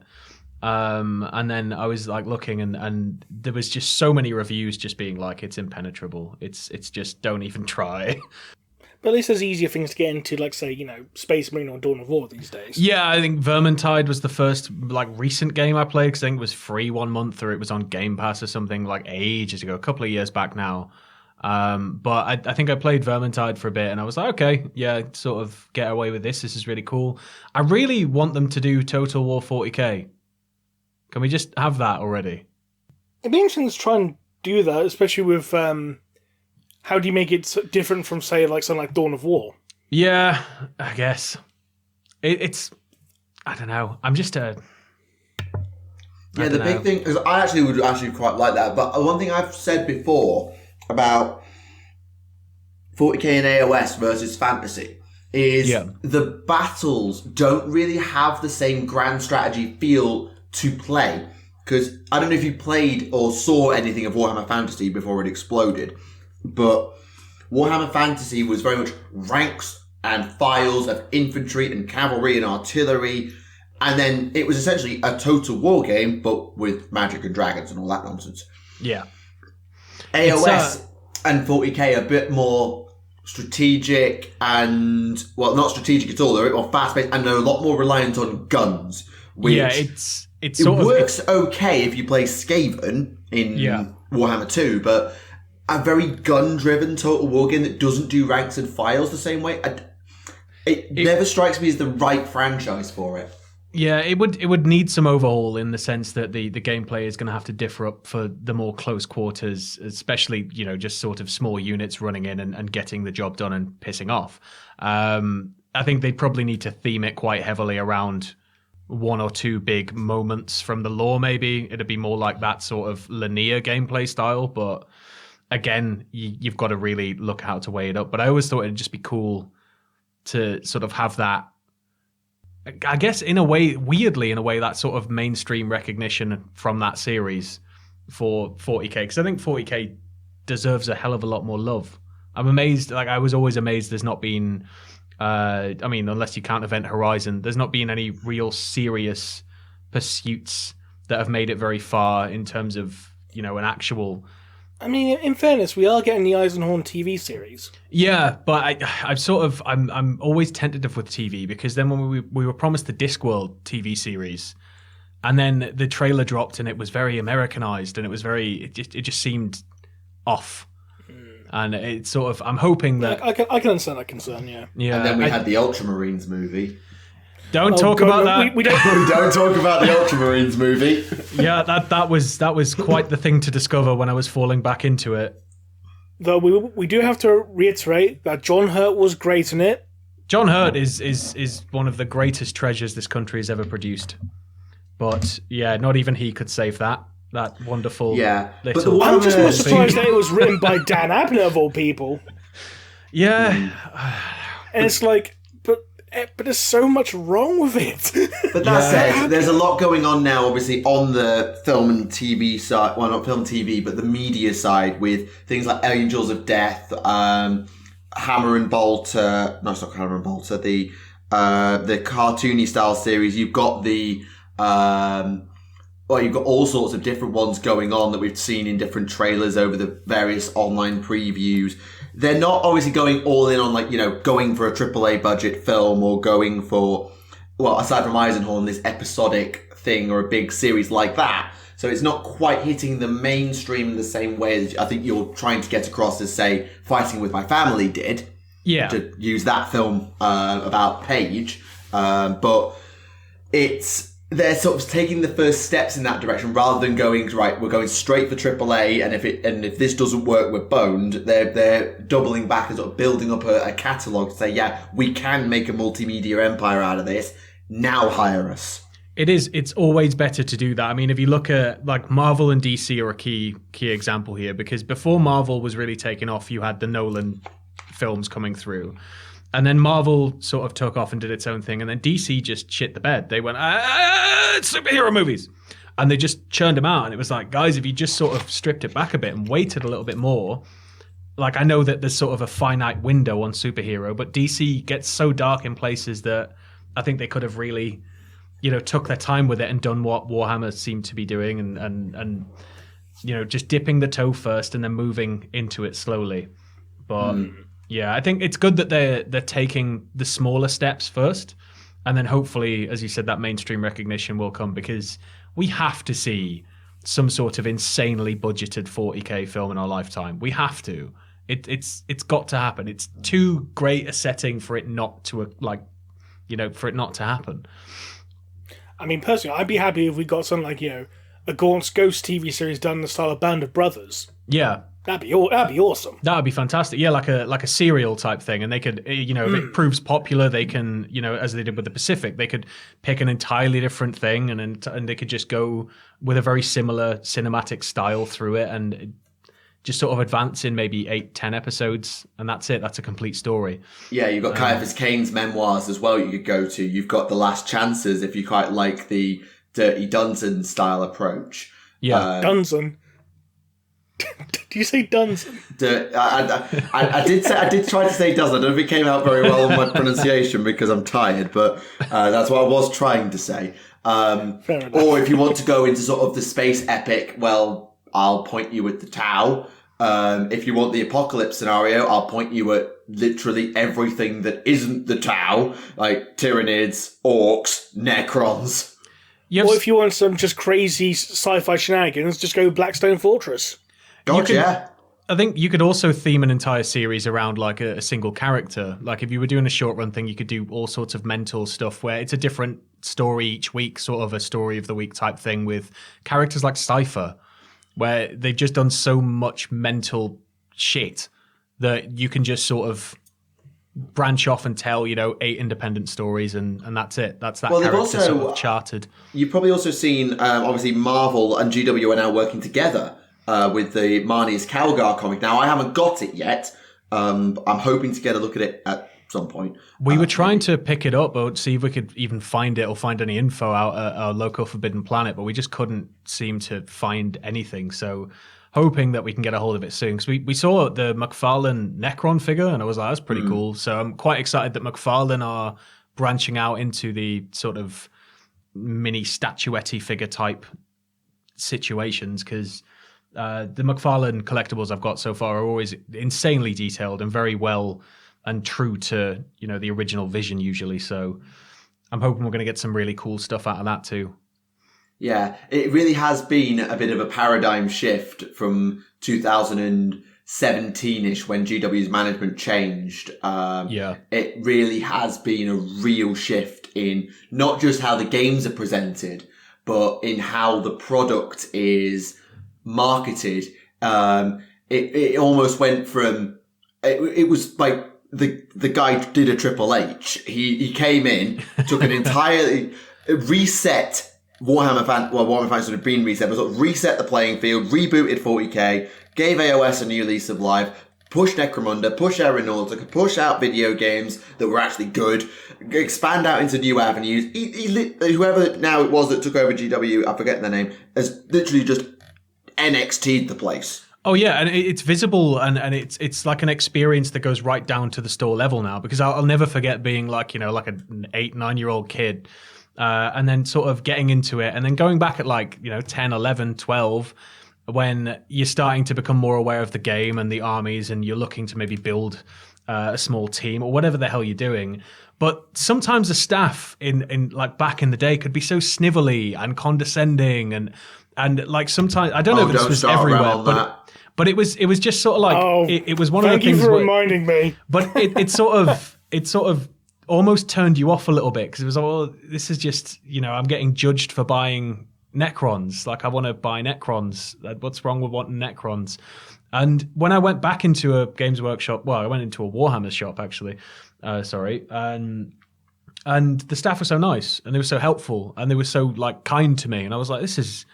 And then I was like looking, and there was just so many reviews just being like, it's impenetrable. It's just don't even try. But at least there's easier things to get into, like say, you know, Space Marine or Dawn of War these days. Yeah, I think Vermintide was the first like recent game I played, because I think it was free 1 month, or it was on Game Pass or something like ages ago, a couple of years back now. But I think I played Vermintide for a bit, and I was like, okay, yeah, sort of get away with this. This is really cool. I really want them to do Total War 40k. Can we just have that already? It'd be interesting to try and do that, especially with how do you make it different from, say, like something like Dawn of War? Yeah, I guess. It's I don't know. I'm just a... Yeah, the big thing is I would quite like that. But one thing I've said before about 40k and AOS versus fantasy is the battles don't really have the same grand strategy feel to play. Because I don't know if you played or saw anything of Warhammer Fantasy before it exploded, but Warhammer Fantasy was very much ranks and files of infantry and cavalry and artillery, and then it was essentially a total war game, but with magic and dragons and all that nonsense. Yeah. AOS and 40k are a bit more strategic and, well, not strategic at all. They're a bit more fast-paced, and they're a lot more reliant on guns. Which it works okay if you play Skaven in Warhammer 2, but a very gun-driven total war game that doesn't do ranks and files the same way, it never strikes me as the right franchise for it. Yeah, it would need some overhaul in the sense that the gameplay is going to have to differ up for the more close quarters, especially, you know, just sort of small units running in and getting the job done and pissing off. I think they probably need to theme it quite heavily around one or two big moments from the lore, maybe. It'd be more like that sort of linear gameplay style, but again, you've got to really look how to weigh it up. But I always thought it'd just be cool to sort of have that, I guess in a way, weirdly in a way, that sort of mainstream recognition from that series for 40k, because I think 40k deserves a hell of a lot more love. I'm amazed, like I was always amazed there's not been, I mean, unless you count Event Horizon, there's not been any real serious pursuits that have made it very far in terms of, an actual... I mean, in fairness, we are getting the Eisenhorn TV series. Yeah, but I'm always tentative with TV, because then when we were promised the Discworld TV series, and then the trailer dropped and it was very Americanized and it just seemed off. And it's sort of, I'm hoping that... I can understand that concern, yeah. Yeah. And then we had the Ultramarines movie. Don't talk about that. We don't... We don't talk about the Ultramarines movie. Yeah, that was quite the thing to discover when I was falling back into it. Though we do have to reiterate that John Hurt was great in it. John Hurt is one of the greatest treasures this country has ever produced. But yeah, not even he could save that wonderful little... I'm just more surprised that it was written by Dan Abnett of all people. Yeah. And it's like, but there's so much wrong with it. But that said, there's a lot going on now, obviously, on the film and TV side. Well, not film and TV, but the media side, with things like Angels of Death, Hammer and Bolter. No, it's not Hammer and Bolter. The cartoony style series. You've got the... you've got all sorts of different ones going on that we've seen in different trailers over the various online previews. They're not obviously going all in on, going for a AAA budget film or going for, aside from Eisenhorn, this episodic thing or a big series like that. So it's not quite hitting the mainstream in the same way as I think you're trying to get across as, say, Fighting With My Family did. Yeah. To use that film about Paige. But they're sort of taking the first steps in that direction rather than going, right, we're going straight for AAA, and if this doesn't work, we're boned. They're doubling back and sort of building up a catalogue to say, yeah, we can make a multimedia empire out of this. Now hire us. It's always better to do that. I mean, if you look at like Marvel and DC are a key example here, because before Marvel was really taking off, you had the Nolan films coming through. And then Marvel sort of took off and did its own thing. And then DC just shit the bed. They went, superhero movies. And they just churned them out. And it was like, guys, if you just sort of stripped it back a bit and waited a little bit more. Like, I know that there's sort of a finite window on superhero, but DC gets so dark in places that I think they could have really, took their time with it and done what Warhammer seemed to be doing and just dipping the toe first and then moving into it slowly. But... Yeah, I think it's good that they're taking the smaller steps first, and then hopefully, as you said, that mainstream recognition will come, because we have to see some sort of insanely budgeted 40k film in our lifetime. We have to. It's got to happen. It's too great a setting for it not to for it not to happen. I mean, personally, I'd be happy if we got something like a Gaunt's Ghost TV series done in the style of Band of Brothers. Yeah. That'd be awesome. That would be fantastic. Yeah, like a serial type thing. And they could, if it proves popular, they can, as they did with the Pacific, they could pick an entirely different thing and they could just go with a very similar cinematic style through it and just sort of advance in maybe 8-10 episodes. And that's it. That's a complete story. Yeah, you've got Caiaphas Cain's memoirs as well you could go to. You've got The Last Chances if you quite like the Dirty Dungeon style approach. Yeah. Dungeon. Do you say Dunson? I did try to say Dunson. I don't know if it came out very well on my pronunciation because I'm tired, but that's what I was trying to say. Fair enough. Or if you want to go into sort of the space epic, well, I'll point you at the Tau. If you want the apocalypse scenario, I'll point you at literally everything that isn't the Tau, like Tyranids, Orcs, Necrons. Or if you want some just crazy sci-fi shenanigans, just go Blackstone Fortress. God, yeah. I think you could also theme an entire series around like a single character. Like if you were doing a short run thing, you could do all sorts of mental stuff where it's a different story each week, sort of a story of the week type thing with characters like Cypher, where they've just done so much mental shit that you can just sort of branch off and tell 8 independent stories, and that's it. That's that they've character also, sort of charted. You've probably also seen, obviously, Marvel and GW are now working together with the Marnie's Calgar comic. Now, I haven't got it yet. I'm hoping to get a look at it at some point. We were trying to pick it up or see if we could even find it or find any info out at our local Forbidden Planet, but we just couldn't seem to find anything. So hoping that we can get a hold of it soon. Because we saw the McFarlane Necron figure, and I was like, that's pretty cool. So I'm quite excited that McFarlane are branching out into the sort of mini statuette-y figure type situations, because the McFarlane collectibles I've got so far are always insanely detailed and very well and true to the original vision usually. So I'm hoping we're going to get some really cool stuff out of that too. Yeah, it really has been a bit of a paradigm shift from 2017-ish when GW's management changed. It really has been a real shift in not just how the games are presented, but in how the product is marketed. It almost went from... It was like the guy did a Triple H. He came in, took an entirely... reset... Warhammer fans would have been reset, but sort of reset the playing field, rebooted 40k, gave AOS a new lease of life, pushed Necromunda, pushed Aeronautica, pushed out video games that were actually good, expand out into new avenues. Whoever now it was that took over GW, I forget their name, has literally just NXT'd the place. Oh yeah, and it's visible, and it's like an experience that goes right down to the store level now, because I'll never forget being like an 8-9-year-old kid. And then sort of getting into it and then going back at 10, 11, 12, when you're starting to become more aware of the game and the armies and you're looking to maybe build a small team or whatever the hell you're doing. But sometimes the staff in like back in the day could be so snivelly and condescending and like sometimes, I don't know if this was everywhere, but it was just sort of like, it was one of the things. Thank you for reminding me. But it sort of almost turned you off a little bit, because it was this is just I'm getting judged for buying Necrons. Like, I want to buy Necrons. What's wrong with wanting Necrons? And when I went back into a Games Workshop, I went into a Warhammer shop actually. And the staff were so nice and they were so helpful and they were so kind to me, and I was like, this is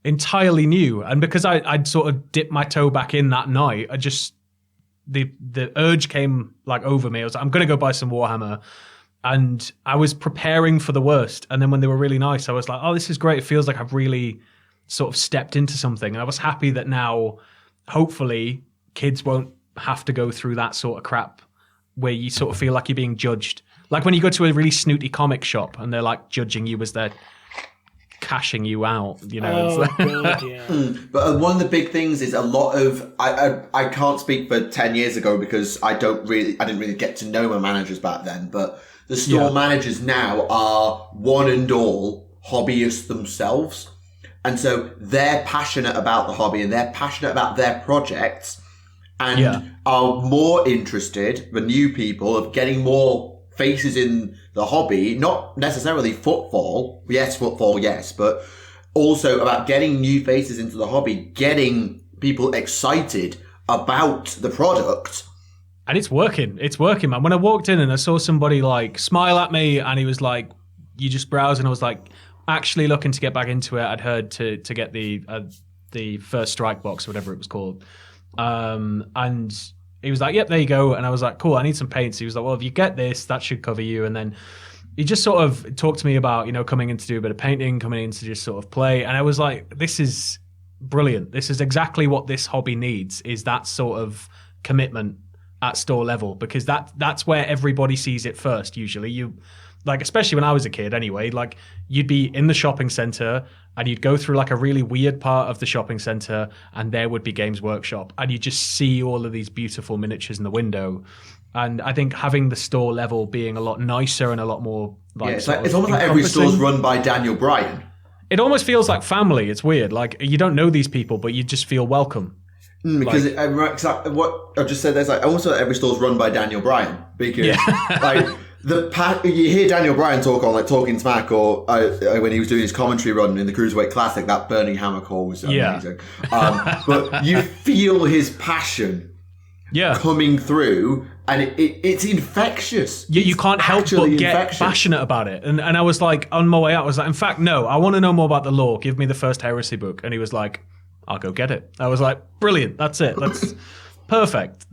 entirely new. And because I'd sort of dipped my toe back in that night, I just. The urge came over me. I was like, I'm going to go buy some Warhammer. And I was preparing for the worst. And then when they were really nice, I was like, oh, this is great. It feels like I've really sort of stepped into something. And I was happy that now, hopefully, kids won't have to go through that sort of crap where you sort of feel like you're being judged. Like when you go to a really snooty comic shop and they're judging you as they're cashing you out, Oh, God, yeah. But one of the big things is a lot of I can't speak for 10 years ago because I didn't really get to know my managers back then, but the store managers now are one and all hobbyists themselves, and so they're passionate about the hobby and they're passionate about their projects and are more interested, the new people, of getting more faces in the hobby, not necessarily football, yes, but also about getting new faces into the hobby, getting people excited about the product. And it's working, man. When I walked in and I saw somebody smile at me and he was like, you just browse, and I was actually looking to get back into it. I'd heard to get the first strike box, whatever it was called. And he was like, yep, there you go. And I was like, cool, I need some paints. He was like, well, if you get this, that should cover you. And then he just sort of talked to me about, coming in to do a bit of painting, coming in to just sort of play. And I was like, this is brilliant. This is exactly what this hobby needs, is that sort of commitment at store level, because that's where everybody sees it first. Usually especially when I was a kid anyway, you'd be in the shopping center and you'd go through a really weird part of the shopping center and there would be Games Workshop and you just see all of these beautiful miniatures in the window. And I think having the store level being a lot nicer and a lot more it's almost like every store's run by Daniel Bryan. It almost feels like family. It's weird. You don't know these people, but you just feel welcome. Because what I've just said, there's also every store's run by Daniel Bryan, because you hear Daniel Bryan talk on Talking Smack, or when he was doing his commentary run in the Cruiserweight Classic, that Burning Hammer call was amazing. But you feel his passion coming through, and it's infectious. You can't help but get passionate about it. And I was like, on my way out, I was like, in fact, no, I want to know more about the lore. Give me the first Heresy book. And he was like, I'll go get it. I was like, brilliant. That's it. That's perfect.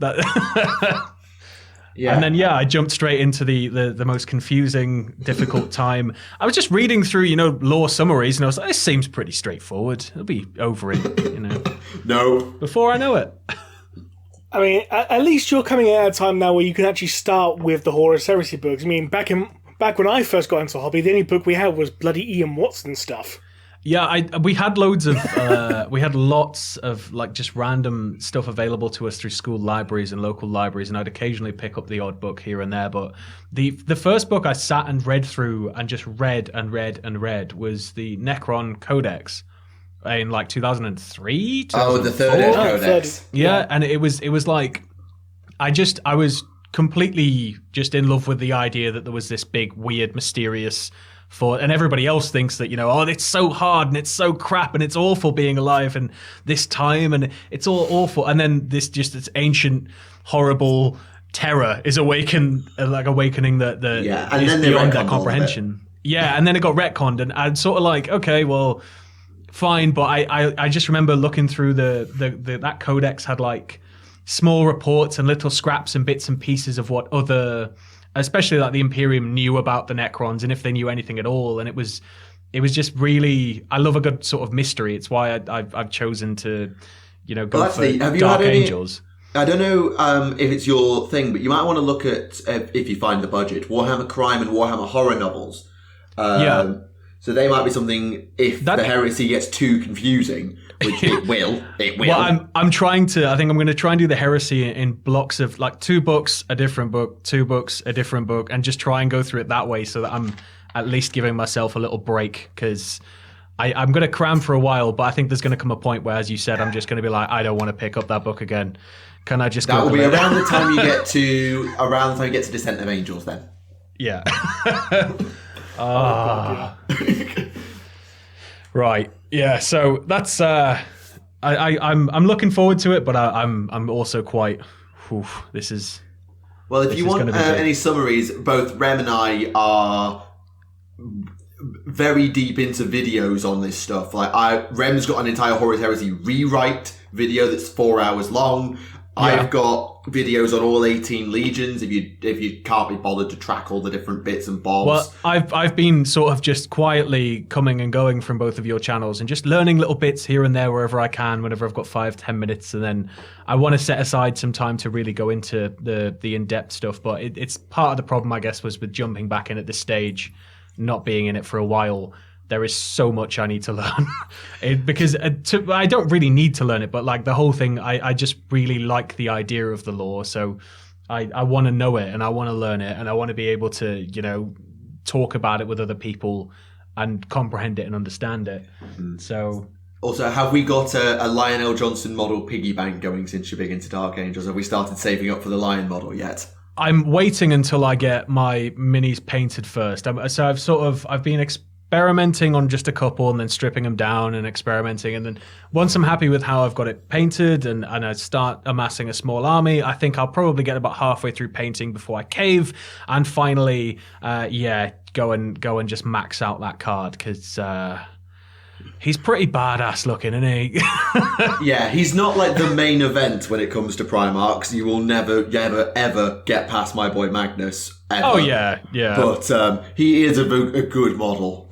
Yeah. And then, I jumped straight into the most confusing, difficult time. I was just reading through, lore summaries, and I was like, this seems pretty straightforward. I'll be over it, No. Before I know it. I mean, at least you're coming at a time now where you can actually start with the Horus Heresy books. I mean, back when I first got into hobby, the only book we had was bloody Ian Watson stuff. Yeah, we had loads of, we had lots of like just random stuff available to us through school libraries and local libraries, and I'd occasionally pick up the odd book here and there. But the first book I sat and read through and just read and read and read was the Necron Codex in like 2003. The third Codex. Yeah, and it was like, I was completely just in love with the idea that there was this big, weird, mysterious and everybody else thinks that, it's so hard and it's so crap and it's awful being alive in this time and it's all awful. And then this ancient, horrible terror is awakening the and is then beyond that comprehension. Yeah, and then it got retconned, and I'm sort of like, okay, well, fine, but I just remember looking through that codex had like small reports and little scraps and bits and pieces of what other, especially like the Imperium, knew about the Necrons and if they knew anything at all. And it was just really, I love a good sort of mystery. It's why I've chosen to, go for Dark Angels. I don't know if it's your thing, but you might want to look at, if you find the budget, Warhammer Crime and Warhammer Horror novels. So they might be something if the Heresy gets too confusing, which it will. Well, I'm trying to. I think I'm going to try and do the Heresy in blocks of like 2 books, a different book, 2 books, a different book, and just try and go through it that way, so that I'm at least giving myself a little break, because I'm going to cram for a while, but I think there's going to come a point where, as you said, I'm just going to be like, I don't want to pick up that book again. Can I just? That will be around the time you get to Descent of Angels, then. Yeah. Right. Yeah. So that's. I'm looking forward to it, but I'm also quite. This is. Well, if you want any summaries, both Rem and I are very deep into videos on this stuff. Like Rem's got an entire Horus Heresy rewrite video that's 4 hours long. Yeah. I've got videos on all 18 legions if you can't be bothered to track all the different bits and bobs. Well, I've been sort of just quietly coming and going from both of your channels and just learning little bits here and there wherever I can, whenever I've got 5-10 minutes, and then I want to set aside some time to really go into the in-depth stuff. But it's part of the problem, I guess, was with jumping back in at this stage, not being in it for a while. There is so much I need to learn because I don't really need to learn it, but like the whole thing, I just really like the idea of the lore. So I want to know it and I want to learn it and I want to be able to, talk about it with other people and comprehend it and understand it. Mm-hmm. So also, have we got a Lionel Johnson model piggy bank going since you're big into Dark Angels? Have we started saving up for the Lion model yet? I'm waiting until I get my minis painted first. So I've been experimenting on just a couple and then stripping them down and experimenting, and then once I'm happy with how I've got it painted and I start amassing a small army, I think I'll probably get about halfway through painting before I cave and finally go and just max out that card, because he's pretty badass looking, isn't he? Yeah, he's not like the main event when it comes to Primarchs. You will never, ever get past my boy Magnus. Ever. Oh, yeah. But he is a good model,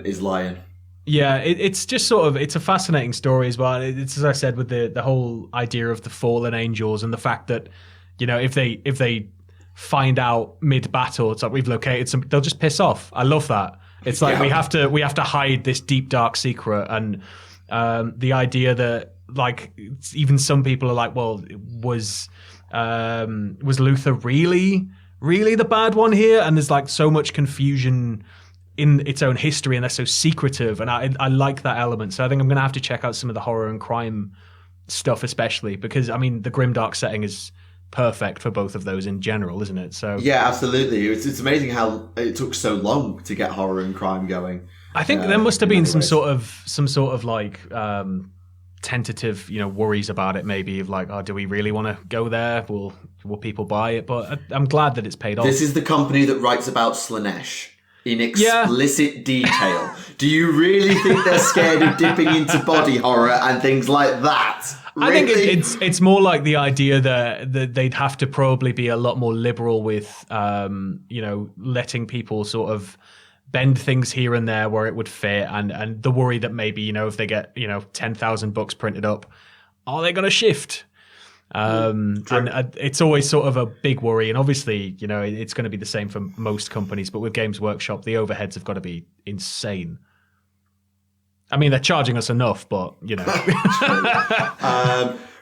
is Lion. Yeah, it's just sort of, it's a fascinating story as well. It's, as I said, with the whole idea of the fallen angels and the fact that, if they find out mid-battle, it's like we've located some, they'll just piss off. I love that. It's like we have to hide this deep dark secret, and the idea that like even some people are like, well, was Luther really the bad one here? And there's like so much confusion in its own history, and they're so secretive, and I like that element. So I think I'm gonna have to check out some of the horror and crime stuff, especially because I mean the grimdark setting is perfect for both of those in general, isn't it? So yeah, absolutely. It's amazing how it took so long to get horror and crime going. I think there must have been some sort of like tentative, worries about it, maybe of like, oh, do we really want to go there? Will people buy it? But I'm glad that it's paid off. This is the company that writes about Slaanesh in explicit detail. Do you really think they're scared of dipping into body horror and things like that? Really? I think it's more like the idea that they'd have to probably be a lot more liberal with, letting people sort of bend things here and there where it would fit, and the worry that maybe, if they get, 10,000 books printed up, are they going to shift? And it's always sort of a big worry. And obviously, it's going to be the same for most companies, but with Games Workshop, the overheads have got to be insane. I mean, they're charging us enough, but,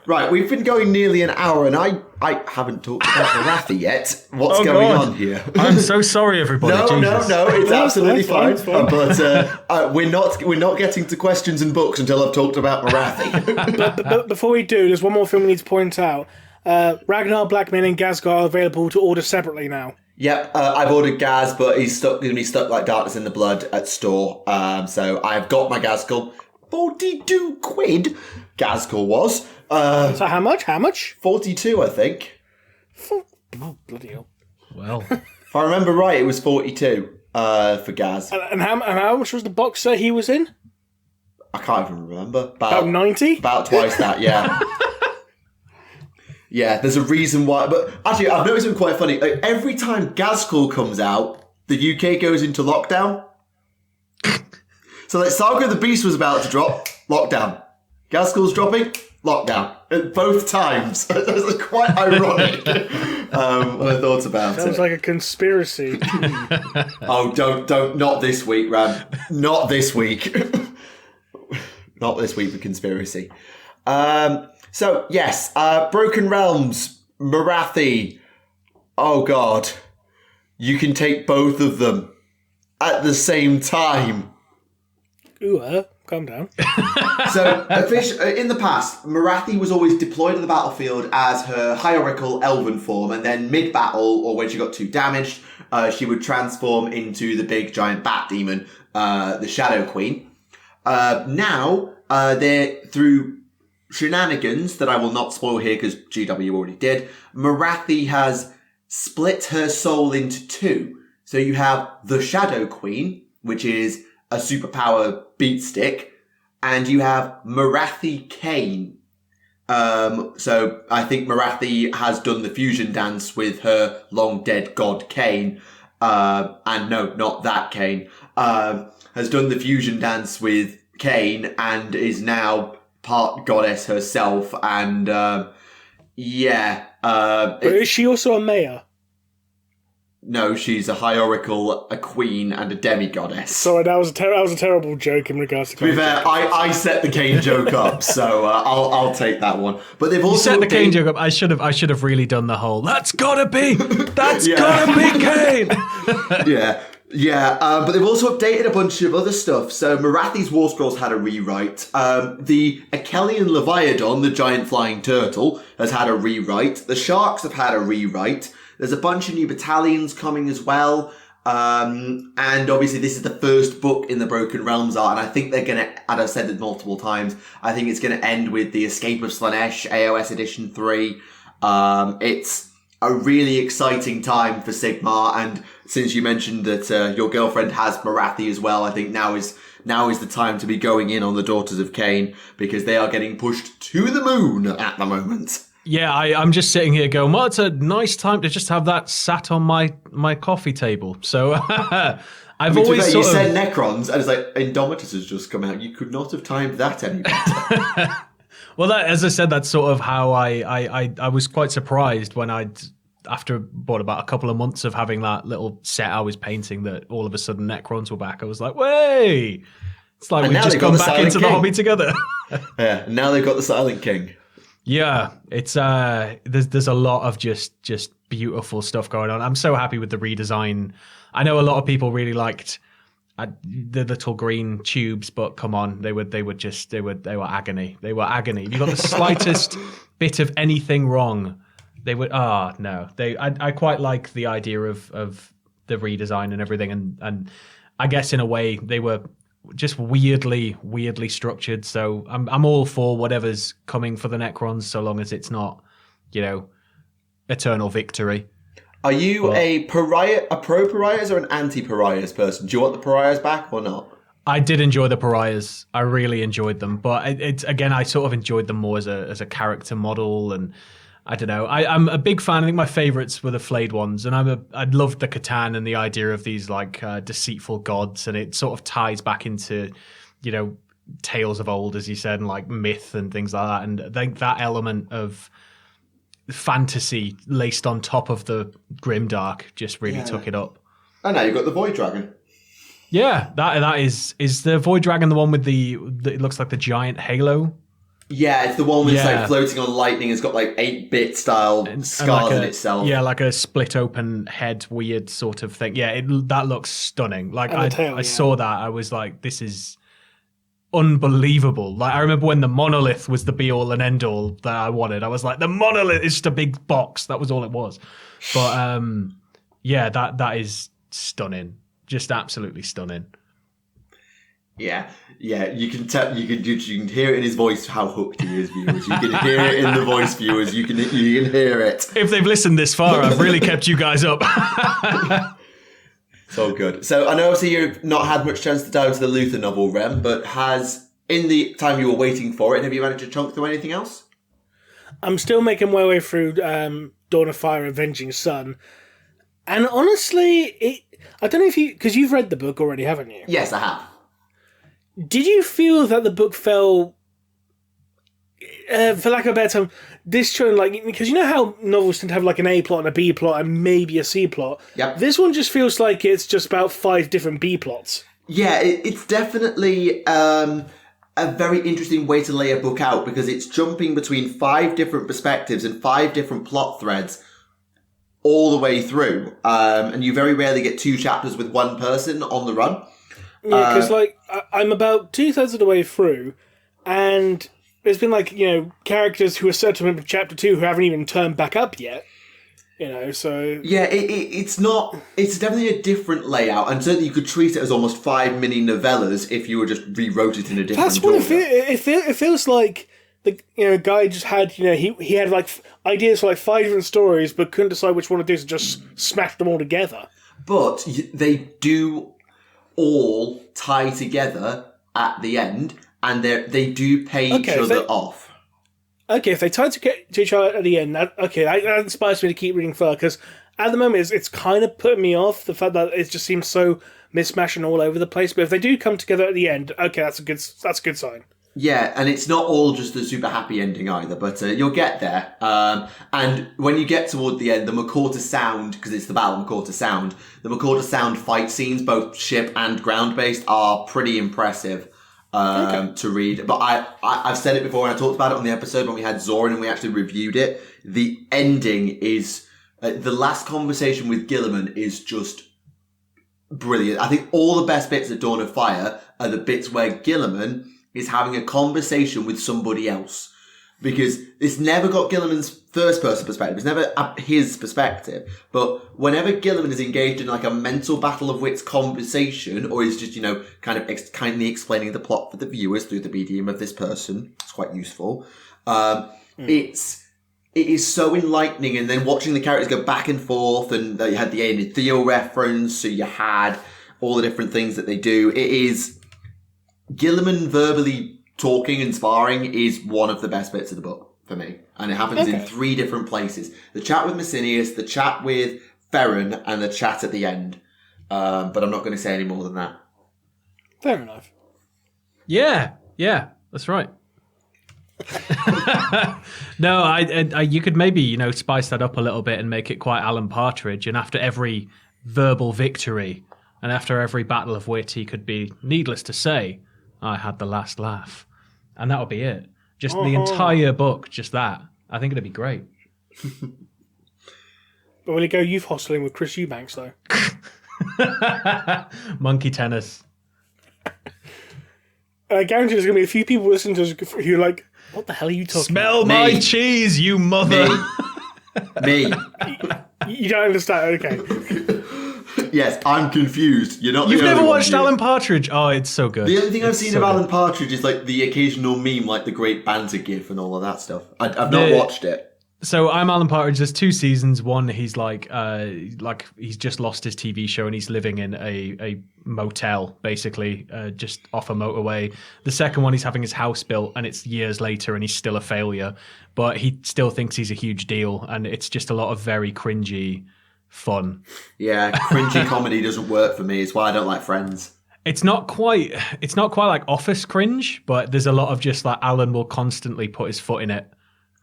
Right, we've been going nearly an hour, and I haven't talked about Marathi yet. What's going on here? I'm so sorry, everybody. No, it's absolutely fine. It's fine. But we're not getting to questions and books until I've talked about Marathi. But before we do, there's one more thing we need to point out. Ragnar, Blackman, and Gazgar are available to order separately now. Yep, I've ordered Gaz, but he's going to be stuck like Darkness in the Blood at store. So I've got my Gazgul. 42 quid, Gazgul was. So how much? 42, I think. Oh, bloody hell. Well, If I remember right, it was 42 for Gaz. And how much was the box set he was in? I can't even remember. About 90? About twice that, yeah. Yeah, there's a reason why. But actually, I've noticed something quite funny. Like, every time Gazgul comes out, the UK goes into lockdown. So like Saga of the Beast was about to drop, lockdown. Gazgul's dropping, lockdown. Both times. It's quite ironic when I thought about it. Sounds like a conspiracy. Oh, don't, not this week, Ram. Not this week. Not this week for conspiracy. So, yes, Broken Realms, Marathi. Oh, God. You can take both of them at the same time. Ooh, calm down. So, in the past, Marathi was always deployed on the battlefield as her hierarchical elven form, and then mid-battle, or when she got too damaged, she would transform into the big giant bat demon, the Shadow Queen. Now, they're through shenanigans that I will not spoil here because GW already did. Marathi has split her soul into two. So you have the Shadow Queen, which is a superpower beat stick, and you have Marathi Kane. So I think Marathi has done the fusion dance with her long dead god Kane. And no, not that Kane. Has done the fusion dance with Kane and is now part goddess herself. And But is she also a mayor? No, she's a hierarchical, a queen, and a demi-goddess. Sorry, that was a terrible joke in regards to... To be fair, I set the Kane joke up, so I'll take that one. But they've also set the Kane joke up. I should have really done the whole. That's gotta be Kane. But they've also updated a bunch of other stuff. So Marathi's War Scrolls had a rewrite. The Achelian Leviathan, the giant flying turtle, has had a rewrite. The Sharks have had a rewrite. There's a bunch of new battalions coming as well. And obviously this is the first book in the Broken Realms art. And I think they're going to, and I've said it multiple times, I think it's going to end with the Escape of Slaanesh, AOS Edition 3. It's a really exciting time for Sigmar. And since you mentioned that your girlfriend has Marathi as well, I think now is the time to be going in on the Daughters of Cain, because they are getting pushed to the moon at the moment. Yeah, I'm just sitting here going, well, it's a nice time to just have that sat on my coffee table. So always you said Necrons, and it's like Indomitus has just come out. You could not have timed that any better. Well, as I said, that's sort of how I was quite surprised when after about a couple of months of having that little set I was painting, that all of a sudden Necrons were back. I was like, way! It's like we've just gone back into the hobby together. Yeah, and now they've got the Silent King. Yeah, it's there's a lot of just beautiful stuff going on. I'm so happy with the redesign. I know a lot of people really liked the little green tubes, but come on, they were agony. They were agony. If you got the slightest bit of anything wrong, they would. No, I quite like the idea of the redesign and everything, and I guess in a way they were just weirdly structured. So I'm all for whatever's coming for the Necrons, so long as it's not, eternal victory. Are you a pro-pariahs or an anti-pariahs person? Do you want the pariahs back or not? I did enjoy the pariahs. I really enjoyed them, but it's again, I sort of enjoyed them more as a character model, and I don't know. I'm a big fan. I think my favorites were the flayed ones, and I loved the Catan and the idea of these like deceitful gods, and it sort of ties back into, tales of old, as you said, and like myth and things like that. And I think that element of fantasy laced on top of the grimdark just really took it up. And now you've got the Void Dragon. Yeah, that is the Void Dragon the one with it looks like the giant halo? Yeah, it's the one that's like floating on lightning. It's got like 8-bit style scars in itself. Yeah, like a split open head, weird sort of thing. Yeah, that looks stunning. Like I saw that, I was like, this is unbelievable. Like I remember when the monolith was the be all and end all that I wanted. I was like, the monolith is just a big box. That was all it was. But that is stunning. Just absolutely stunning. Yeah, you can hear it in his voice how hooked he is, viewers. You can hear it in the voice, viewers. You can hear it. If they've listened this far, I've really kept you guys up. It's all good. So I know obviously you've not had much chance to dive into the Luther novel, Rem, but in the time you were waiting for it, have you managed to chunk through anything else? I'm still making my way through Dawn of Fire, Avenging Sun. And honestly, I don't know if because you've read the book already, haven't you? Yes, I have. Did you feel that the book fell, for lack of a better term, disjointed? Because you know how novels tend to have like an A plot and a B plot and maybe a C plot? Yep. This one just feels like it's just about 5 different B plots. Yeah, it's definitely a very interesting way to lay a book out, because it's jumping between 5 different perspectives and 5 different plot threads all the way through. And you very rarely get 2 chapters with one person on the run. Yeah, because I'm about 2/3 of the way through, and there's been characters who are set to in chapter 2 who haven't even turned back up yet. So yeah, it's definitely a different layout, and certainly you could treat it as almost 5 mini novellas if you were just rewrote it in a different. That's what it feels like. The guy just had he had ideas for 5 different stories, but couldn't decide which one to do, so just smashed them all together. But they do all tie together at the end, and they do pay each other off. Okay, if they tie to each other at the end, that inspires me to keep reading further, because at the moment it's kind of putting me off, the fact that it just seems so mismatched and all over the place. But if they do come together at the end, that's a good sign. Yeah, and it's not all just a super happy ending either, but you'll get there. And when you get toward the end, the Makorta Sound, because it's the Battle of Makorta Sound, the Makorta Sound fight scenes, both ship and ground-based, are pretty impressive to read. But I've said it before, and I talked about it on the episode when we had Zoran and we actually reviewed it. The ending is... the last conversation with Guilliman is just brilliant. I think all the best bits of Dawn of Fire are the bits where Guilliman is having a conversation with somebody else, because it's never got Guilliman's first person perspective. It's never his perspective. But whenever Guilliman is engaged in a mental battle of wits conversation, or is just, kindly explaining the plot for the viewers through the medium of this person, it's quite useful. It is so enlightening. And then watching the characters go back and forth, and you had the Aeneid Theo reference, so you had all the different things that they do. It is... Guilliman verbally talking and sparring is one of the best bits of the book for me. And it happens in 3 different places. The chat with Messinius, the chat with Ferren, and the chat at the end. But I'm not going to say any more than that. Fair enough. Yeah, that's right. No, you could maybe, spice that up a little bit and make it quite Alan Partridge. And after every verbal victory and after every battle of wit, he could be, needless to say, I had the last laugh. And that would be it. Just the entire book, just that. I think it'd be great. But will he go youth hosteling with Chris Eubanks, though? Monkey tennis. I guarantee there's going to be a few people listening to us who are like, what the hell are you talking about? Smell my cheese, you mother. Me. You don't understand, okay. Yes, I'm confused. You're not. You've the never only one watched here. Alan Partridge? Oh, it's so good. The only thing I've seen so of Alan good. Partridge is like the occasional meme, like the Great Banter GIF and all of that stuff. I've not watched it. So I'm Alan Partridge. There's 2 seasons. One, he's like he's just lost his TV show and he's living in a motel, basically, just off a motorway. The second one, he's having his house built and it's years later and he's still a failure, but he still thinks he's a huge deal. And it's just a lot of very cringy fun. Yeah, cringy comedy doesn't work for me. It's why I don't like Friends. It's not quite like Office cringe, but there's a lot of just like Alan will constantly put his foot in it.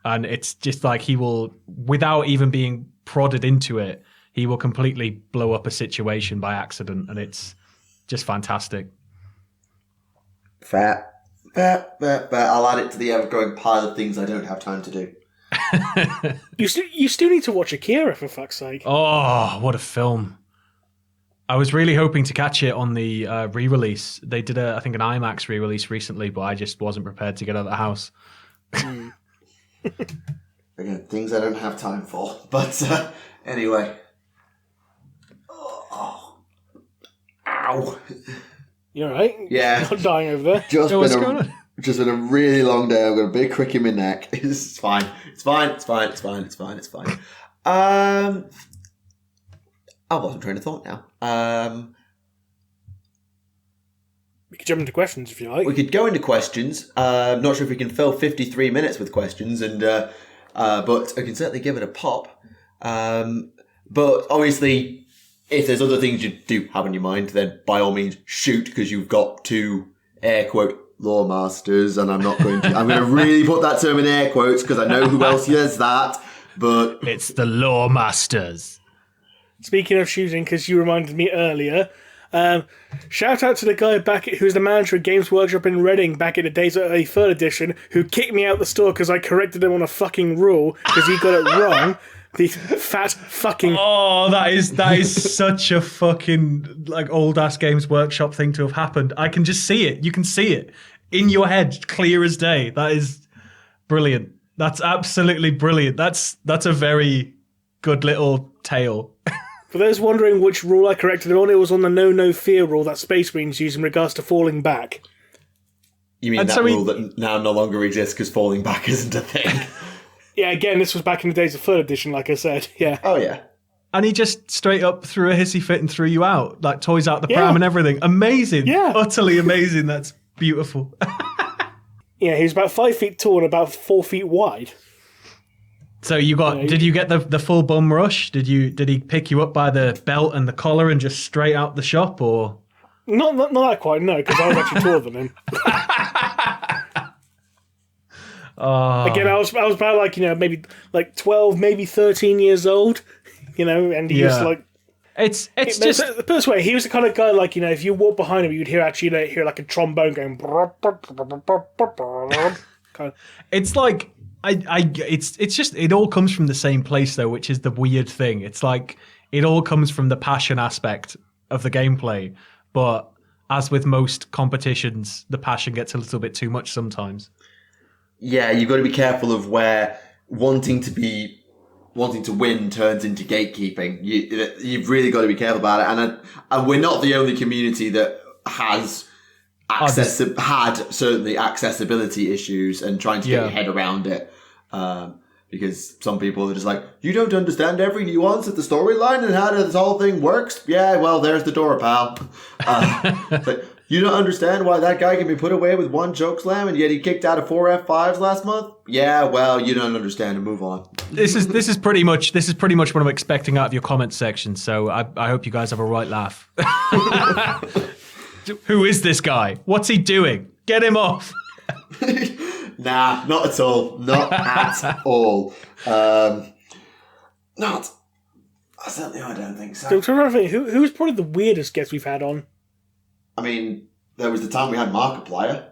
And it's just like he will, without even being prodded into it, he will completely blow up a situation by accident. And it's just fantastic. Fair. I'll add it to the ever-growing pile of things I don't have time to do. You still need to watch Akira, for fuck's sake. Oh, what a film. I was really hoping to catch it on the re-release. They did, I think, an IMAX re-release recently, but I just wasn't prepared to get out of the house. Again, things I don't have time for. But anyway. Oh. Ow. You alright? Yeah. Not dying over there. Just going on? been a really long day. I've got a big crick in my neck. It's fine. I wasn't trying to thought now. We could jump into questions if you like. We could go into questions. Not sure if we can fill 53 minutes with questions, and but I can certainly give it a pop. But obviously, if there's other things you do have in your mind, then by all means shoot, because you've got 2 air quote lore masters, and I'm going to really put that term in air quotes because I know who else says that. But It's the lore masters. Speaking of shooting, because you reminded me earlier, shout out to the guy who's the manager of Games Workshop in Reading back in the days of a 3rd edition, who kicked me out the store because I corrected him on a fucking rule because he got it wrong. The fat fucking... Oh, that is such a fucking like old ass Games Workshop thing to have happened. I can just see it. You can see it in your head, clear as day. That is brilliant. That's absolutely brilliant. That's a very good little tale. For those wondering which rule I corrected him on, it was on the no fear rule that Space Marines use in regards to falling back. you mean And that so rule that now no longer exists because falling back isn't a thing? Yeah, again, this was back in the days of 3rd edition, like I said. Yeah. Oh yeah. And he just straight up threw a hissy fit and threw you out, like toys out the pram and everything. Amazing. Yeah. Utterly amazing. That's beautiful. Yeah, he was about 5 feet tall and about 4 feet wide. So you got? Did you get the full bum rush? Did he pick you up by the belt and the collar and just straight out the shop, or? Not that quite, no, because I was actually taller than him. Again, I was about like, maybe like 12, maybe 13 years old, and he was like... It's just... The best way, he was the kind of guy, like, if you walk behind him, you'd hear like a trombone going... kind of. It's like... It's just, it all comes from the same place though, which is the weird thing. It's like, it all comes from the passion aspect of the gameplay, but as with most competitions, the passion gets a little bit too much sometimes. Yeah, you've got to be careful of where wanting to win turns into gatekeeping. You've really got to be careful about it. And we're not the only community that has had certainly accessibility issues and trying to get your head around it. Because some people are just like, you don't understand every nuance of the storyline and how this whole thing works? Yeah, well, there's the door, pal. But you don't understand why that guy can be put away with 1 choke slam and yet he kicked out of 4 F5s last month? Yeah, well, you don't understand and move on. This is pretty much what I'm expecting out of your comment section, so I hope you guys have a right laugh. Who is this guy? What's he doing? Get him off. Nah, not at all. Not at all. Not. Certainly, I don't think so. Who's probably the weirdest guest we've had on? I mean, there was the time we had Markiplier.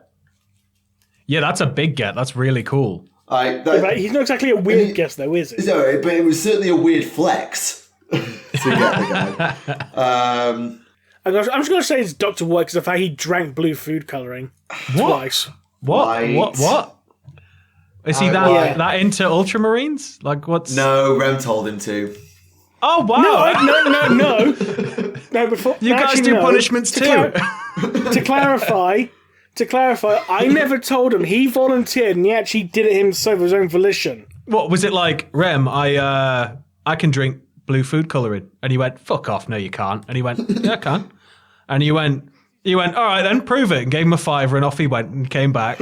Yeah, that's a big get. That's really cool. He's not exactly a weird guest, though, is he? No, but it was certainly a weird flex to get the guy. I'm just going to say it's Dr. White because of how he drank blue food colouring twice. What? Is he that into Ultramarines? Like, what's... No, Rem told him to. Oh, wow. No. No, before You guys do punishments too. To clarify, I never told him. He volunteered and he actually did it himself of his own volition. What was it like, Rem? I can drink blue food colouring, and he went, "Fuck off! No, you can't." And he went, "Yeah, I can." And he went, "All right, then prove it." And gave him a $5, and off he went and came back.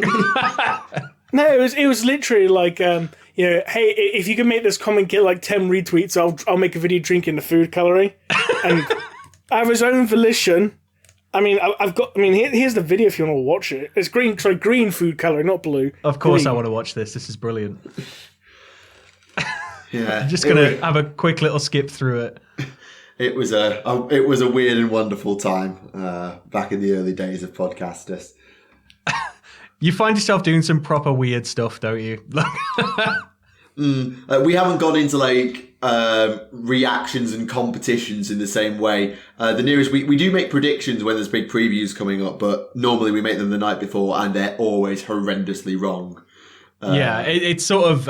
No, it was literally like, hey, if you can make this comment get like 10 retweets, I'll make a video drinking the food colouring. And out of his own volition. I mean, here's the video if you want to watch it. It's green food colouring, not blue. Of course, green. I want to watch this. This is brilliant. Yeah, I'm just gonna have a quick little skip through it. It was a weird and wonderful time back in the early days of Podcastus. You find yourself doing some proper weird stuff, don't you? We haven't gone into reactions and competitions in the same way. The nearest we do make predictions when there's big previews coming up, but normally we make them the night before, and they're always horrendously wrong. It's sort of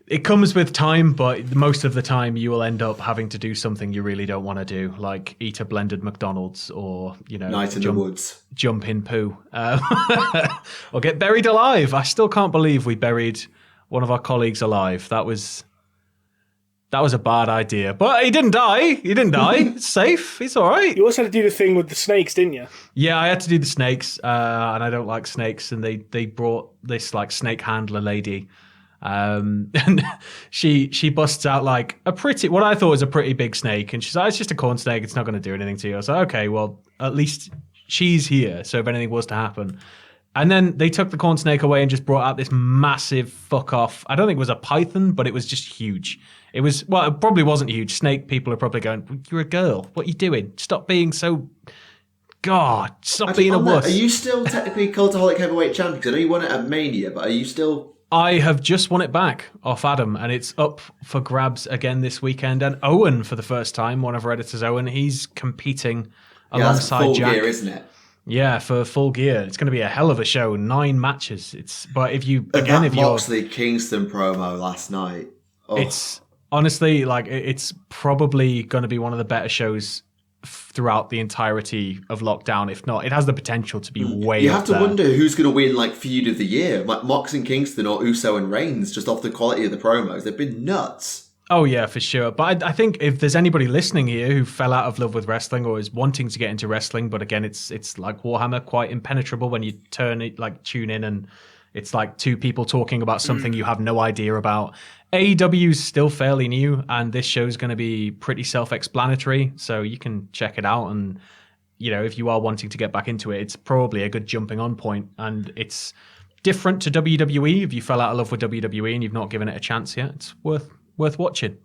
it comes with time, but most of the time you will end up having to do something you really don't want to do, like eat a blended McDonald's or Night in the woods, jump in poo, or get buried alive. I still can't believe we buried one of our colleagues alive. That was a bad idea. But he didn't die. It's safe. He's all right. You also had to do the thing with the snakes, didn't you? Yeah, I had to do the snakes, and I don't like snakes. And they brought this snake handler lady, and she busts out what I thought was a pretty big snake, and she's like, "It's just a corn snake. It's not going to do anything to you." I was like, "Okay, well, at least she's here. So if anything was to happen." And then they took the corn snake away and just brought out this massive fuck off. I don't think it was a python, but it was just huge. It probably wasn't huge. Snake people are probably going, "You're a girl. What are you doing? Stop being so... God, stop being a wuss." Are you still technically Cultaholic Heavyweight Champion? Because I know you won it at Mania, but are you still... I have just won it back off Adam, and it's up for grabs again this weekend. And Owen, for the first time, one of our editors, Owen, he's competing alongside that's full Jack. gear, isn't it? Yeah, for full gear. It's going to be a hell of a show. 9 matches. If you're Moxley Kingston promo last night. Oh. It's honestly it's probably going to be one of the better shows throughout the entirety of lockdown. If not, it has the potential to be way. You have to there. wonder who's going to win feud of the year, like Mox and Kingston or Uso and Reigns, just off the quality of the promos. They've been nuts. Oh, yeah, for sure. But I think if there's anybody listening here who fell out of love with wrestling or is wanting to get into wrestling, but again, it's like Warhammer, quite impenetrable when you tune in and it's like two people talking about something you have no idea about. AEW is still fairly new, and this show's going to be pretty self-explanatory, so you can check it out. And, if you are wanting to get back into it, it's probably a good jumping on point, and it's different to WWE. If you fell out of love with WWE and you've not given it a chance yet, it's worth watching.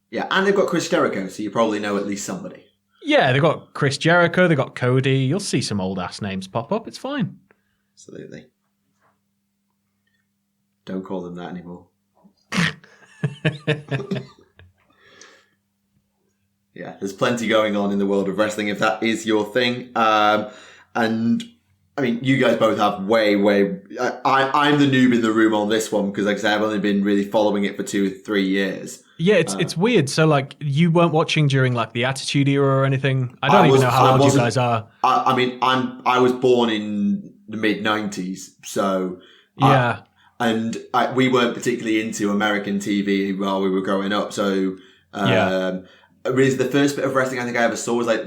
Yeah, and they've got Chris Jericho, so you probably know at least somebody. Yeah, they've got Chris Jericho, they've got Cody. You'll see some old-ass names pop up. It's fine. Absolutely. Don't call them that anymore. Yeah, there's plenty going on in the world of wrestling, if that is your thing. And... I mean, you guys both have way... I'm the noob in the room on this one because, like I said, I've only been really following it for 2 or 3 years. Yeah, it's weird. So, you weren't watching during, the Attitude Era or anything? I don't even know how old you guys are. I was born in the mid-90s, so... Yeah. We weren't particularly into American TV while we were growing up, so... Really, the first bit of wrestling I think I ever saw was Raw v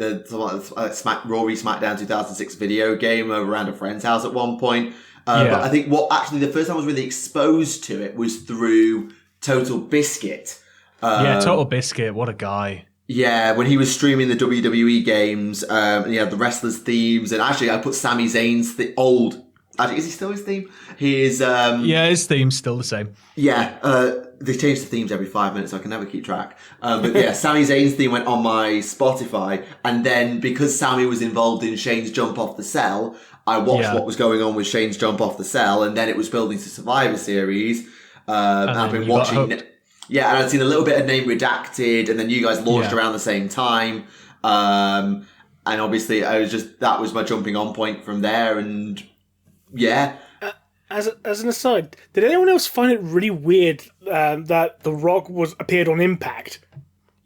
SmackDown 2006 video game over around a friend's house at one point. But I think the first time I was really exposed to it was through Total Biscuit. Total Biscuit, what a guy. Yeah, when he was streaming the WWE games, and he had the wrestlers' themes, and actually I put Sami Zayn's is he still his theme? His theme's still the same. Yeah, they change the themes every 5 minutes, so I can never keep track. But yeah, Sami Zayn's theme went on my Spotify, and then because Sami was involved in Shane's Jump Off the Cell, I watched what was going on with Shane's Jump Off the Cell, and then it was building to Survivor Series. And I've been watching... Yeah, and I'd seen a little bit of Name Redacted, and then you guys launched around the same time. And obviously, that was my jumping on point from there, and yeah. As an aside, did anyone else find it really weird that The Rock appeared on Impact?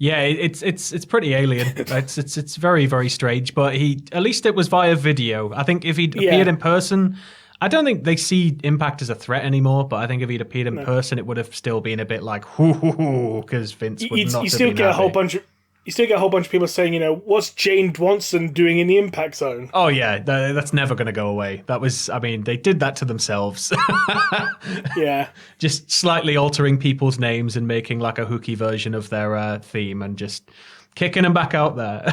Yeah, it's pretty alien. It's very, very strange. But at least it was via video. I think if he'd appeared in person, I don't think they see Impact as a threat anymore. But I think if he'd appeared in person, it would have still been a bit like hoo, because Vince would not. You still get a whole bunch of people saying, what's Jane Dwanson doing in the Impact Zone? Oh yeah, that's never going to go away. They did that to themselves. Yeah. Just slightly altering people's names and making like a hooky version of their theme and just kicking them back out there.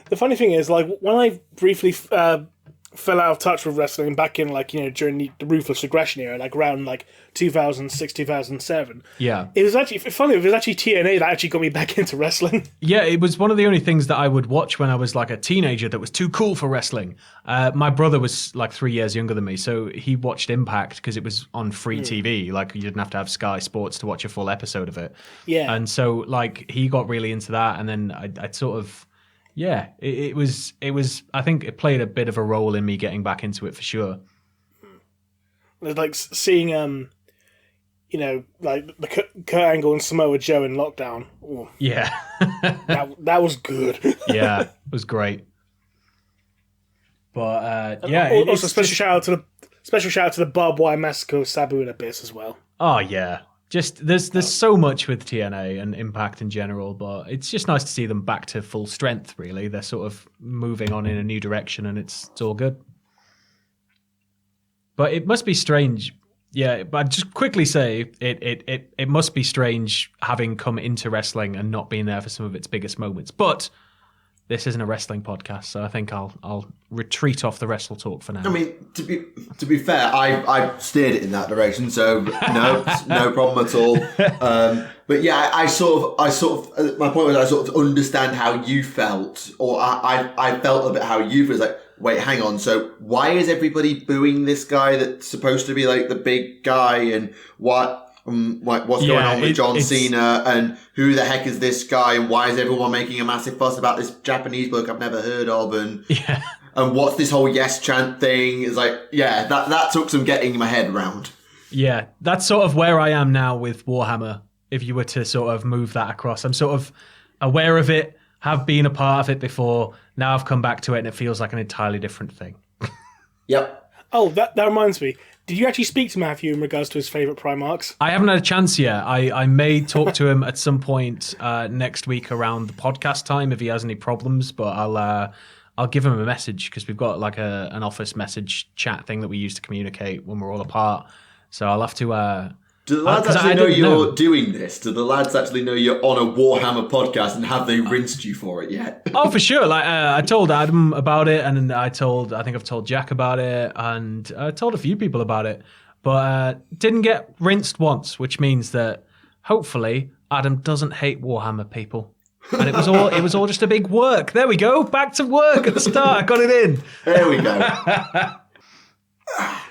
The funny thing is, like, when I briefly fell out of touch with wrestling back in, like, during the Ruthless Aggression era, like around like 2006, 2007. Yeah. It was actually TNA that actually got me back into wrestling. Yeah, it was one of the only things that I would watch when I was like a teenager that was too cool for wrestling. My brother was like 3 years younger than me, so he watched Impact because it was on free TV. Like, you didn't have to have Sky Sports to watch a full episode of it. Yeah. And so, like, he got really into that, and then I sort of... Yeah, it was. I think it played a bit of a role in me getting back into it for sure. It's like seeing, like the Kurt Angle and Samoa Joe in Lockdown. Ooh. Yeah, that was good. Yeah, it was great. But also special shout out to the barbed wire massacre of Sabu and Abyss as well. Oh yeah. Just there's so much with TNA and Impact in general, but it's just nice to see them back to full strength. Really, they're sort of moving on in a new direction, and it's all good. But it must be strange. Yeah, but I'd just quickly say it must be strange having come into wrestling and not being there for some of its biggest moments. But this isn't a wrestling podcast, so I think I'll retreat off the wrestle talk for now. I mean, to be fair, I steered it in that direction, so no problem at all. But yeah, I sort of my point was I sort of understand how you felt, or I felt a bit how you feel. It's like, wait, hang on. So why is everybody booing this guy that's supposed to be like the big guy, and what's going on with John Cena, and who the heck is this guy, and why is everyone making a massive fuss about this Japanese book I've never heard of, and what's this whole yes chant thing? It's like, yeah, that took some getting my head around. Yeah, that's sort of where I am now with Warhammer. If you were to sort of move that across, I'm sort of aware of it, have been a part of it before. Now I've come back to it, and it feels like an entirely different thing. Yep. Oh, that reminds me. Did you actually speak to Matthew in regards to his favourite Primarchs? I haven't had a chance yet. I may talk to him at some point next week around the podcast time if he has any problems, but I'll give him a message because we've got like an office message chat thing that we use to communicate when we're all apart. So I'll have to... Do the lads actually know you're doing this? Do the lads actually know you're on a Warhammer podcast, and have they rinsed you for it yet? Oh, for sure. Like I told Adam about it, and I think I've told Jack about it, and I told a few people about it, but didn't get rinsed once, which means that hopefully Adam doesn't hate Warhammer people. And it was all just a big work. There we go. Back to work at the start. I got it in. There we go.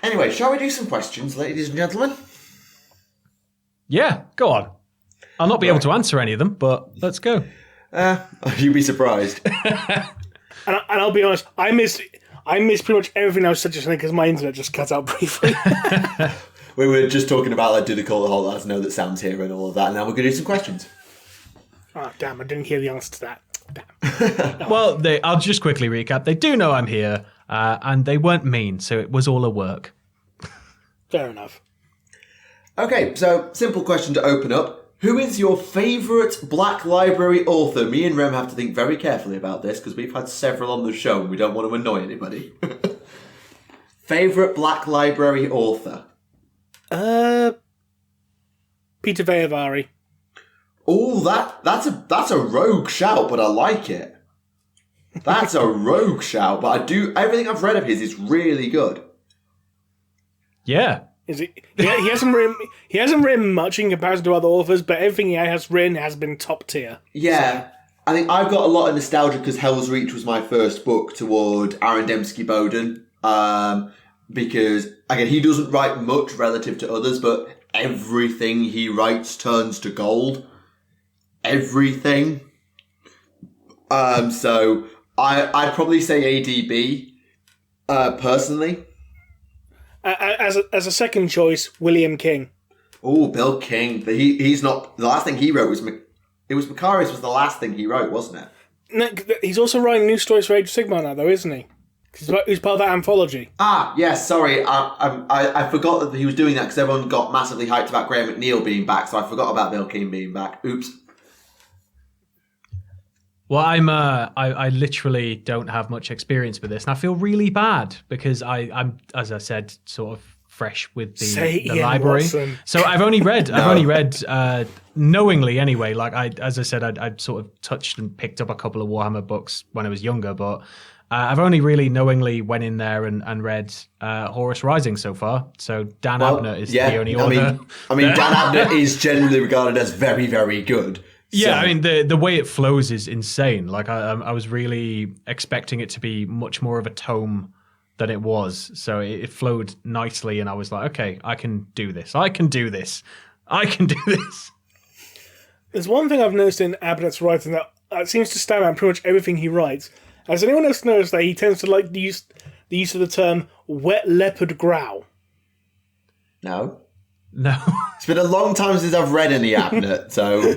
Anyway, shall we do some questions, ladies and gentlemen? Yeah, go on. I'll not be able to answer any of them, but let's go. You'd be surprised. And I'll be honest, I missed pretty much everything I was suggesting because my internet just cut out briefly. We were just talking about, like, do the Cultaholic lads know that Sam's here and all of that, and now we're going to do some questions. Oh, damn, I didn't hear the answer to that. Damn. Well, I'll just quickly recap. They do know I'm here, and they weren't mean, so it was all a work. Fair enough. Okay, so simple question to open up. Who is your favourite Black Library author? Me and Rem have to think very carefully about this because we've had several on the show and we don't want to annoy anybody. Favourite Black Library author? Peter Veyavari. Oh, that's a rogue shout, but I like it. That's a rogue shout, but everything I've read of his is really good. Yeah. Is it? Yeah, he hasn't written much in comparison to other authors, but everything he has written has been top tier. Yeah, so. I think I've got a lot of nostalgia because Hell's Reach was my first book toward Aaron Dembski Bowden. Because again, he doesn't write much relative to others, but everything he writes turns to gold. Everything. So I'd probably say ADB. Personally. As a second choice, William King. Oh, Bill King. He's not. The last thing he wrote was It was Macarius was the last thing he wrote, wasn't it? No, he's also writing new stories for Age of Sigmar now, though, isn't he? He's part of that anthology. Ah, yes, sorry. I forgot that he was doing that because everyone got massively hyped about Graham McNeil being back, so I forgot about Bill Keane being back. Oops. Well, I literally don't have much experience with this, and I feel really bad because I'm, as I said, sort of fresh with the library. Watson. So I've only read knowingly anyway. Like as I said, I'd sort of touched and picked up a couple of Warhammer books when I was younger, but I've only really knowingly went in there and read Horus Rising so far. So Dan Abnett is the only author. I mean, Dan Abnett is generally regarded as very, very good. Yeah, I mean, the way it flows is insane. Like, I was really expecting it to be much more of a tome than it was. So it flowed nicely, and I was like, okay, I can do this. I can do this. I can do this. There's one thing I've noticed in Abnett's writing that seems to stand out in pretty much everything he writes. Has anyone else noticed that he tends to like the use of the term wet leopard growl? No. It's been a long time since I've read any Abnett, so...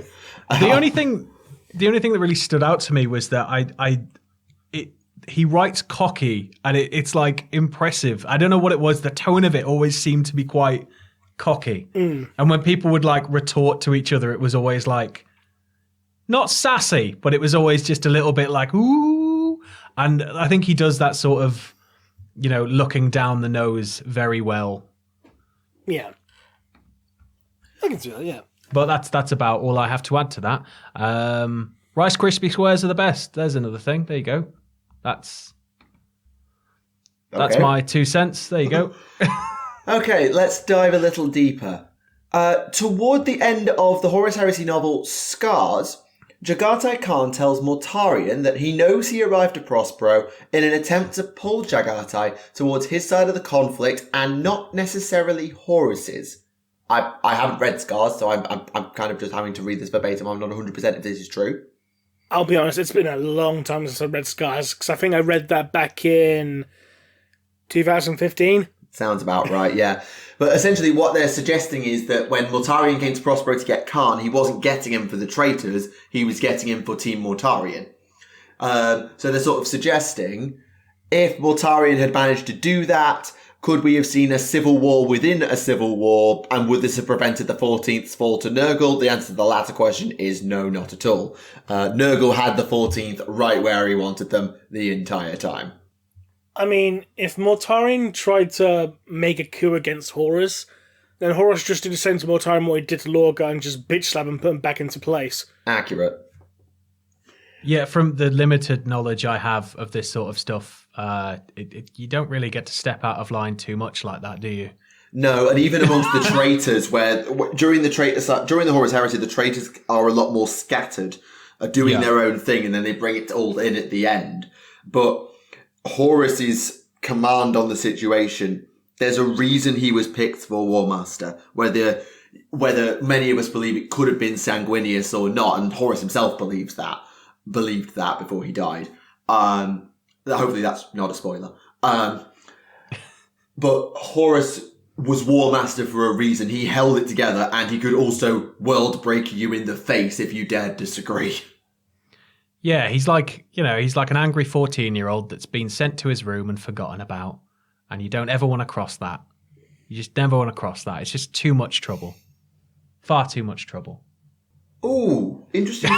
The only thing that really stood out to me was that he writes cocky, and it's like impressive. I don't know what it was. The tone of it always seemed to be quite cocky. And when people would like retort to each other, it was always like not sassy, but it was always just a little bit like ooh. And I think he does that sort of, looking down the nose very well. Yeah, I can see that. Yeah. But that's about all I have to add to that. Rice Krispie squares are the best. There's another thing. There you go. That's my 2 cents. There you go. Okay, let's dive a little deeper. Toward the end of the Horus Heresy novel Scars, Jagatai Khan tells Mortarion that he knows he arrived to Prospero in an attempt to pull Jagatai towards his side of the conflict and not necessarily Horus's. I haven't read Scars, so I'm kind of just having to read this verbatim. I'm not 100% if this is true. I'll be honest, it's been a long time since I read Scars, because I think I read that back in 2015. Sounds about right, yeah. But essentially what they're suggesting is that when Mortarion came to Prospero to get Khan, he wasn't getting him for the traitors, he was getting him for Team Mortarion. So they're sort of suggesting, if Mortarion had managed to do that, could we have seen a civil war within a civil war, and would this have prevented the 14th's fall to Nurgle? The answer to the latter question is no, not at all. Nurgle had the 14th right where he wanted them the entire time. I mean, if Mortarion tried to make a coup against Horus, then Horus just did the same to Mortarion what he did to Lorgar and just bitch slap and put him back into place. Accurate. Yeah, from the limited knowledge I have of this sort of stuff, you don't really get to step out of line too much like that, do you? No, and even amongst the traitors, where during the Horus Heresy, the traitors are a lot more scattered, doing their own thing, and then they bring it all in at the end. But Horus's command on the situation, there's a reason he was picked for War Master, whether many of us believe it could have been Sanguinius or not, and Horus himself believed that before he died. Hopefully that's not a spoiler. But Horus was War Master for a reason. He held it together, and he could also world break you in the face if you dared disagree. Yeah, he's like an angry 14-year-old that's been sent to his room and forgotten about. And you don't ever want to cross that. You just never want to cross that. It's just too much trouble. Far too much trouble. Ooh, interesting.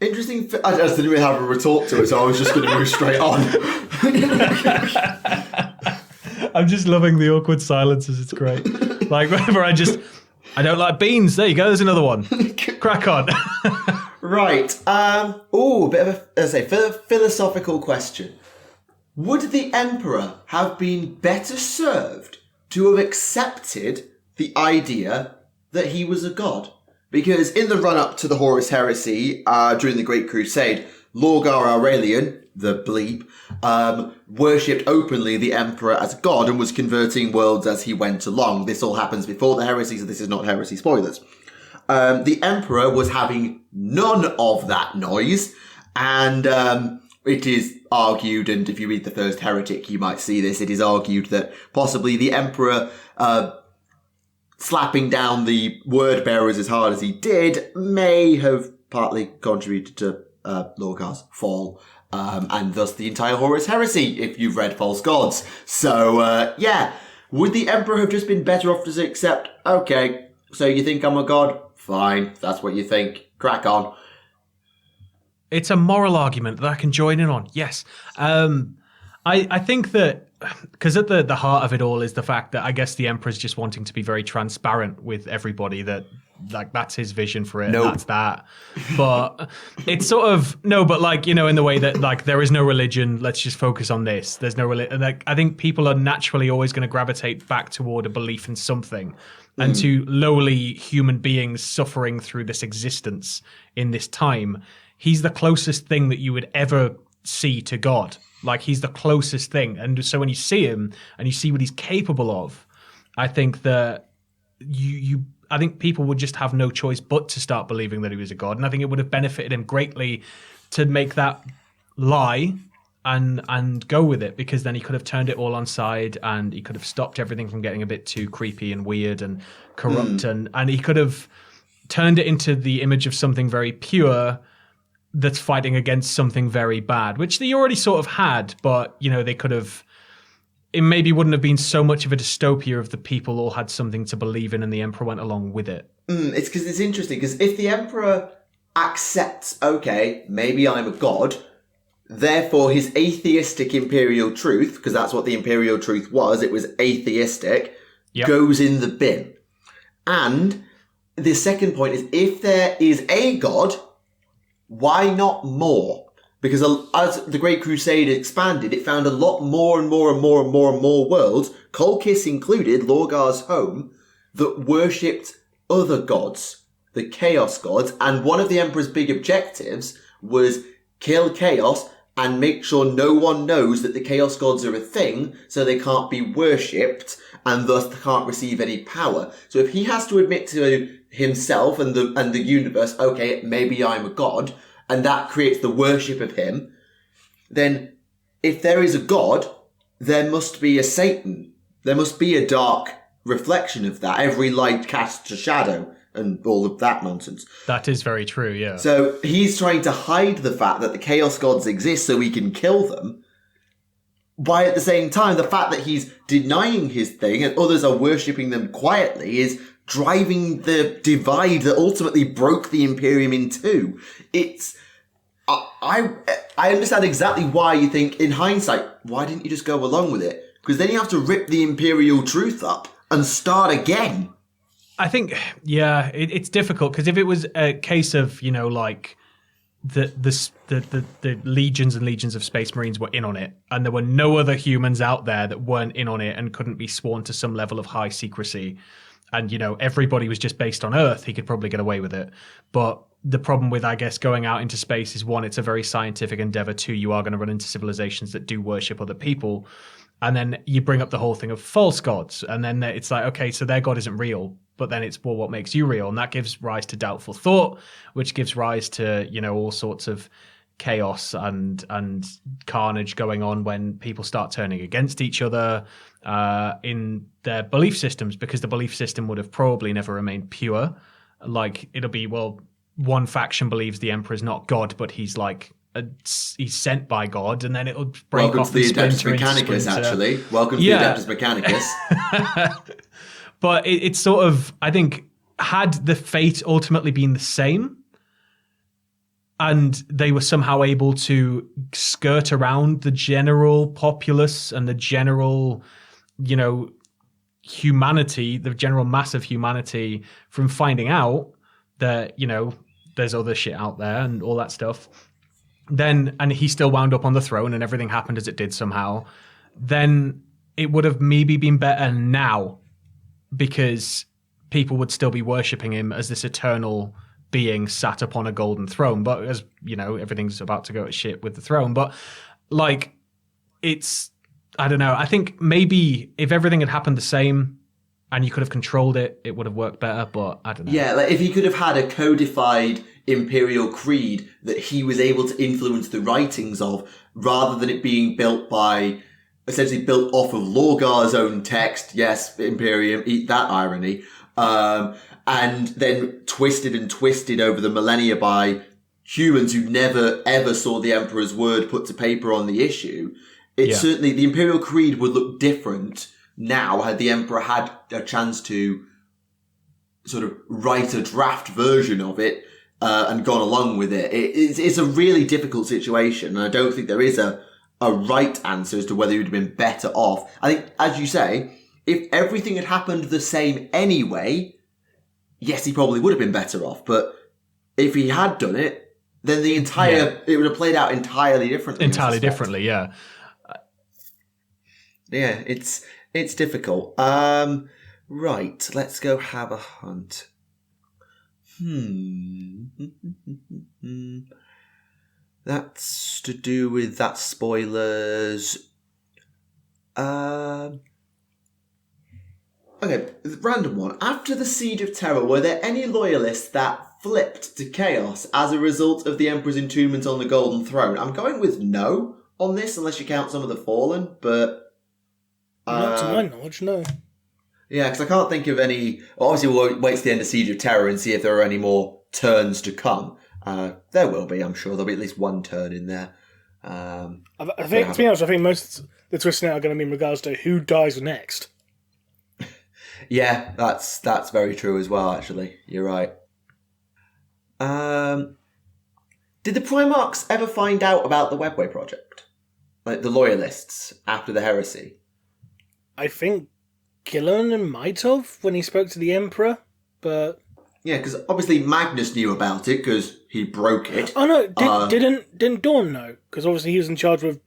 Interesting. I just didn't really have a retort to it, so I was just going to move straight on. I'm just loving the awkward silences. It's great. Like whenever I don't like beans. There you go. There's another one. Crack on. Right. A bit of a philosophical question. Would the Emperor have been better served to have accepted the idea that he was a god? Because in the run-up to the Horus Heresy, during the Great Crusade, Lorgar Aurelian, the bleep, worshipped openly the Emperor as a god and was converting worlds as he went along. This all happens before the Heresy, so this is not Heresy spoilers. The Emperor was having none of that noise, and it is argued, and if you read the first Heretic, you might see this, it is argued that possibly the Emperor slapping down the word bearers as hard as he did may have partly contributed to Lorgar's fall, and thus the entire Horus Heresy, if you've read False Gods. So, would the Emperor have just been better off to accept, okay, so you think I'm a god? Fine, if that's what you think. Crack on. It's a moral argument that I can join in on, yes. I think that, because at the heart of it all is the fact that I guess the Emperor's just wanting to be very transparent with everybody, that like that's his vision for it. Nope. That's that. But it's sort of in the way that like there is no religion, let's just focus on this. There's no religion. Like, I think people are naturally always going to gravitate back toward a belief in something, and to lowly human beings suffering through this existence in this time. He's the closest thing that you would ever see to God. Like, he's the closest thing. And so when you see him and you see what he's capable of, I think that I think people would just have no choice but to start believing that he was a god. And I think it would have benefited him greatly to make that lie and go with it, because then he could have turned it all on side and he could have stopped everything from getting a bit too creepy and weird and corrupt. And he could have turned it into the image of something very pure that's fighting against something very bad, which they already sort of had, but, they could have... It maybe wouldn't have been so much of a dystopia if the people all had something to believe in and the Emperor went along with it. It's because it's interesting, because if the Emperor accepts, okay, maybe I'm a god, therefore his atheistic Imperial Truth, because that's what the Imperial Truth was, it was atheistic, goes in the bin. And the second point is, if there is a god, why not more? Because as the Great Crusade expanded, it found a lot more and more and more and more and more worlds, Colchis included, Lorgar's home, that worshipped other gods, the Chaos gods, and one of the Emperor's big objectives was kill Chaos and make sure no one knows that the Chaos gods are a thing, so they can't be worshipped and thus can't receive any power. So if he has to admit to himself and the universe, okay, maybe I'm a god, and that creates the worship of him, then if there is a god, there must be a Satan. There must be a dark reflection of that. Every light casts a shadow and all of that nonsense. That is very true, yeah. So he's trying to hide the fact that the Chaos gods exist so he can kill them, while at the same time, the fact that he's denying his thing and others are worshipping them quietly is driving the divide that ultimately broke the Imperium in two. I understand exactly why you think, in hindsight, why didn't you just go along with it? Because then you have to rip the Imperial Truth up and start again. I think, it's difficult, because if it was a case of, the legions and legions of Space Marines were in on it, and there were no other humans out there that weren't in on it and couldn't be sworn to some level of high secrecy, and, everybody was just based on Earth, he could probably get away with it. But the problem with, I guess, going out into space is, one, it's a very scientific endeavor. Two, you are going to run into civilizations that do worship other people. And then you bring up the whole thing of false gods. And then it's like, okay, so their god isn't real. But then it's, well, what makes you real? And that gives rise to doubtful thought, which gives rise to, all sorts of chaos and carnage going on when people start turning against each other in their belief systems, because the belief system would have probably never remained pure. Like, it'll be, well, one faction believes the Emperor's not God, but he's like, he's sent by God, and then it'll break Welcome off to the Adeptus Mechanicus, actually. Welcome to the Adeptus Mechanicus. But it's sort of, I think, had the fate ultimately been the same, and they were somehow able to skirt around the general populace and the general, humanity, the general mass of humanity, from finding out that, there's other shit out there and all that stuff, then, and he still wound up on the throne and everything happened as it did somehow, then it would have maybe been better now, because people would still be worshipping him as this eternal being sat upon a golden throne. But as everything's about to go to shit with the throne. But it's, I don't know. I think maybe if everything had happened the same and you could have controlled it, it would have worked better. But I don't know. Yeah, like if he could have had a codified imperial creed that he was able to influence the writings of, rather than it being essentially built off of Lorgar's own text. Yes, Imperium, eat that irony. and then twisted and twisted over the millennia by humans who never ever saw the Emperor's word put to paper on the issue. Certainly, the Imperial Creed would look different now had the Emperor had a chance to sort of write a draft version of it and gone along with it. It's a really difficult situation, and I don't think there is a right answer as to whether he would have been better off. I think, as you say, if everything had happened the same anyway, yes, he probably would have been better off. But if he had done it, then it would have played out entirely differently. Entirely differently, yeah. Yeah, it's difficult. Right, let's go have a hunt. That's to do with that spoilers. Okay, random one. After the Siege of Terror, were there any loyalists that flipped to chaos as a result of the Emperor's entombment on the Golden Throne? I'm going with no on this, unless you count some of the Fallen, but... Not to my knowledge, no. Yeah, because I can't think of any... Obviously, we'll wait to the end of Siege of Terror and see if there are any more turns to come. There will be, I'm sure. There'll be at least one turn in there. I think, to be honest, I think most of the twists now are going to be in regards to who dies next. Yeah, that's very true as well, actually. You're right. Did the Primarchs ever find out about the Webway project? Like the Loyalists after the Heresy? I think Guilliman might have when he spoke to the Emperor, but... Yeah, because obviously Magnus knew about it because he broke it. Oh no, didn't Dawn know? Because obviously he was in charge of,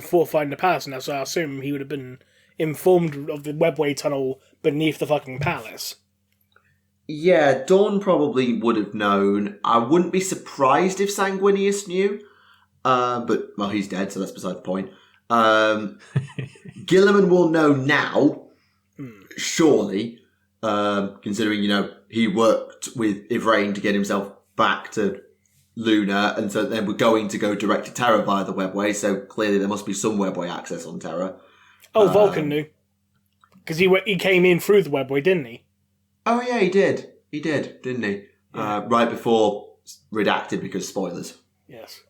fortifying the palace, and so I assume he would have been informed of the Webway tunnel beneath the fucking palace. Yeah, Dawn probably would have known. I wouldn't be surprised if Sanguinius knew. But, well, he's dead, so that's beside the point. Guilliman will know now, surely, considering, he worked with Ivrain to get himself back to Luna, and so then we're going to go direct to Terra via the Webway, so clearly there must be some Webway access on Terra. Oh, Vulcan knew. Because he came in through the Webway, didn't he? Oh, yeah, he did. He did, didn't he? Yeah. Right before Redacted, because spoilers. Yes.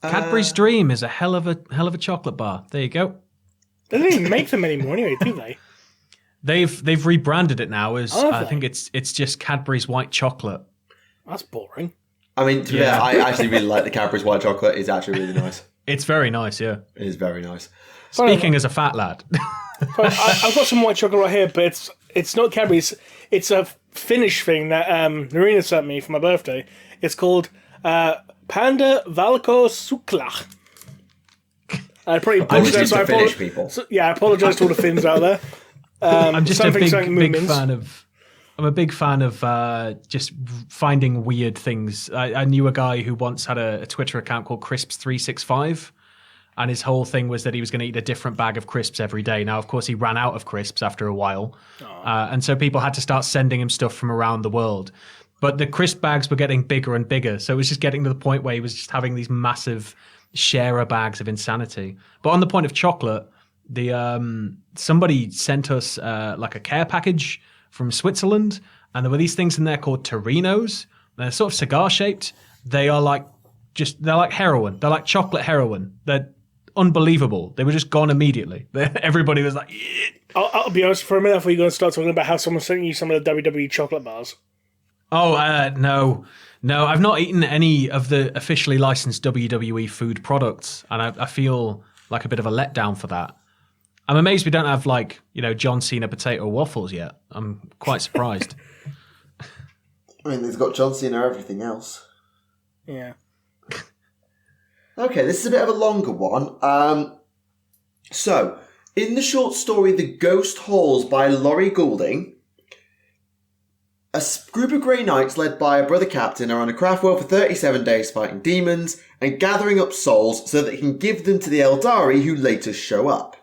Cadbury's Dream is a hell of a chocolate bar. There you go. They don't even make them anymore anyway, do they? They've rebranded it now as I think it's just Cadbury's White Chocolate. That's boring. I mean, to be fair, I actually really like the Cadbury's White Chocolate. It's actually really nice. It's very nice, yeah. It is very nice. Speaking as a fat lad. I've got some white chocolate right here, but it's not Cadbury's. It's a Finnish thing that Marina sent me for my birthday. It's called Panda Valko Sukla. I probably apologize to Finnish people. I apologise to all the Finns out there. I'm just a big fan of. I'm a big fan of just finding weird things. I knew a guy who once had a Twitter account called Crisps365, and his whole thing was that he was going to eat a different bag of crisps every day. Now, of course, he ran out of crisps after a while, and so people had to start sending him stuff from around the world. But the crisp bags were getting bigger and bigger, so it was just getting to the point where he was just having these massive sharer bags of insanity. But on the point of chocolate, somebody sent us like a care package from Switzerland, and there were these things in there called Torinos. They're sort of cigar shaped. They're like heroin. They're like chocolate heroin. They're unbelievable. They were just gone immediately. Everybody was like, yeah. I'll be honest, for a minute, I thought you were going to start talking about how someone sent you some of the WWE chocolate bars. Oh, no, I've not eaten any of the officially licensed WWE food products, and I feel like a bit of a letdown for that. I'm amazed we don't have, John Cena potato waffles yet. I'm quite surprised. I mean, they've got John Cena everything else. Yeah. Okay, this is a bit of a longer one. So, in the short story The Ghost Halls by Laurie Goulding, a group of Grey Knights led by a brother captain are on a craft world for 37 days fighting demons and gathering up souls so that they can give them to the Eldari who later show up.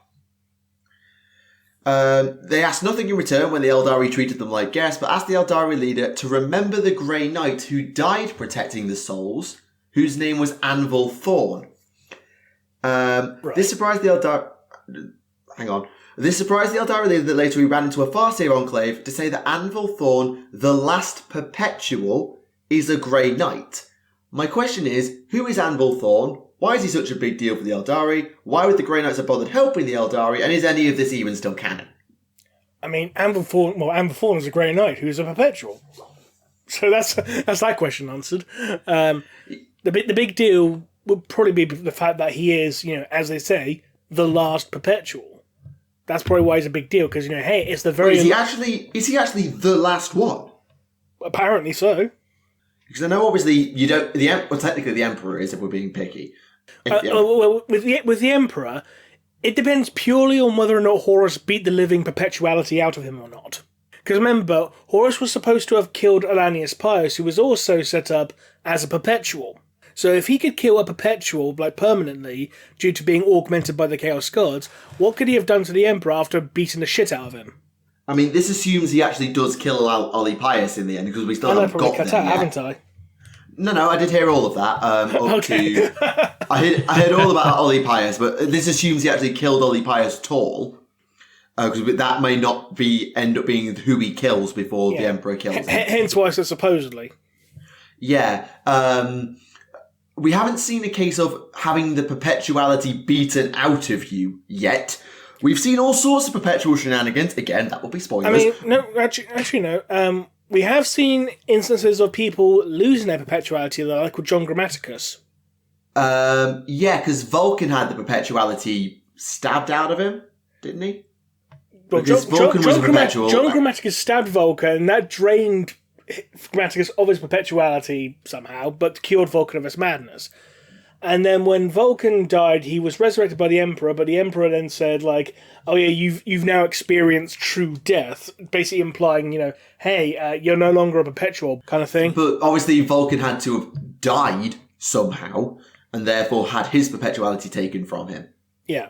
They asked nothing in return when the Eldari treated them like guests, but asked the Eldari leader to remember the Grey Knight who died protecting the souls, whose name was Anvil Thorne. Right. This surprised the Eldari... Hang on. This surprised the Eldari that later he ran into a Farseer enclave to say that Anvil Thorne, the last Perpetual, is a Grey Knight. My question is, who is Anvil Thorne? Why is he such a big deal for the Eldari? Why would the Grey Knights have bothered helping the Eldari? And is any of this even still canon? I mean, Anvil Thorne is a Grey Knight who's a Perpetual. So that's that question answered. The big deal would probably be the fact that he is, as they say, the last Perpetual. That's probably why he's a big deal, because, hey, it's the very... Wait, is he actually the last one? Apparently so. Because I know, obviously, technically the Emperor is, if we're being picky. Well, with the Emperor, it depends purely on whether or not Horus beat the living perpetuality out of him or not. Because remember, Horus was supposed to have killed Alanius Pius, who was also set up as a Perpetual. So if he could kill a Perpetual, permanently, due to being augmented by the Chaos Gods, what could he have done to the Emperor after beating the shit out of him? I mean, this assumes he actually does kill Ollie Pius in the end, because we still haven't got there yet. Haven't I? No, I did hear all of that. Okay. I heard all about Ollie Pius, but this assumes he actually killed Ollie Pius tall, because that may not end up being who he kills before the Emperor kills him. Hence why I said supposedly. Yeah. We haven't seen a case of having the perpetuality beaten out of you yet. We've seen all sorts of perpetual shenanigans. Again, that will be spoilers. I mean, no, actually no. We have seen instances of people losing their perpetuality, like with John Grammaticus. Yeah, because Vulcan had the perpetuality stabbed out of him, didn't he? Well, because Vulcan was a perpetual. John Grammaticus stabbed Vulcan, and that drained Grammaticus of his perpetuality somehow, but cured Vulcan of his madness. And then when Vulcan died, he was resurrected by the Emperor, but the Emperor then said, oh yeah, you've now experienced true death, basically implying, hey, you're no longer a Perpetual kind of thing. But obviously Vulcan had to have died somehow, and therefore had his perpetuality taken from him. Yeah.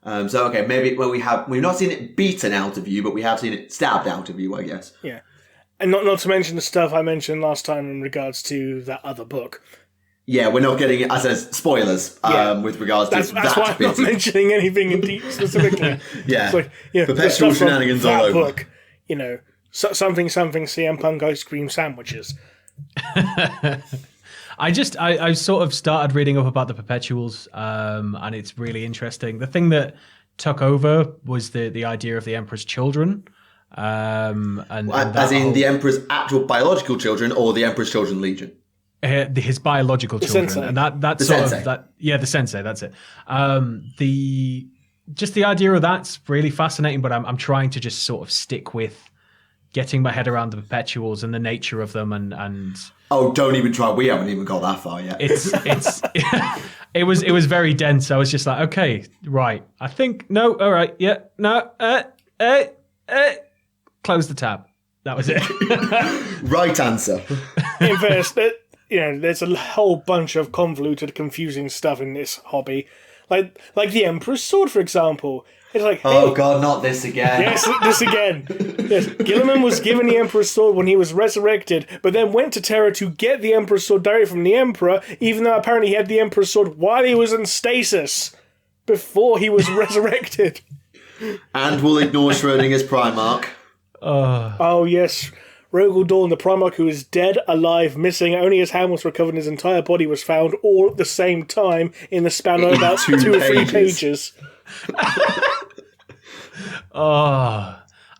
So, okay, maybe we've not seen it beaten out of you, but we have seen it stabbed out of you, I guess. Yeah. And not to mention the stuff I mentioned last time in regards to that other book. Yeah, we're not getting, as I said, spoilers with regards to that. That's why I'm not mentioning anything in deep specifically. Yeah. It's Perpetual shenanigans all over. Book, something CM Punk ice cream sandwiches. I sort of started reading up about the Perpetuals, and it's really interesting. The thing that took over was the idea of the Emperor's children. As in the Emperor's actual biological children, or the Emperor's Children Legion? His biological children, sensei. and that's sort sensei. of that. Yeah, the sensei. That's it. The idea of that's really fascinating, but I'm trying to just sort of stick with getting my head around the Perpetuals and the nature of them, and oh, don't even try. We haven't even got that far yet. It was very dense. I was just like, okay, right. I think no. All right, yeah, no. Close the tab. That was it. Right answer. In fairness, there's a whole bunch of convoluted, confusing stuff in this hobby. Like the Emperor's Sword, for example. It's like, hey, oh god, not this again. Yes, this again. Yes, Guilliman was given the Emperor's Sword when he was resurrected, but then went to Terra to get the Emperor's Sword directly from the Emperor, even though apparently he had the Emperor's Sword while he was in stasis, before he was resurrected. And we'll ignore Schrodinger's Primarch. Oh, yes. Rogel Dawn, the Primarch, who is dead, alive, missing. Only his hand was recovered and his entire body was found all at the same time in the span of about 2 or 3 pages. I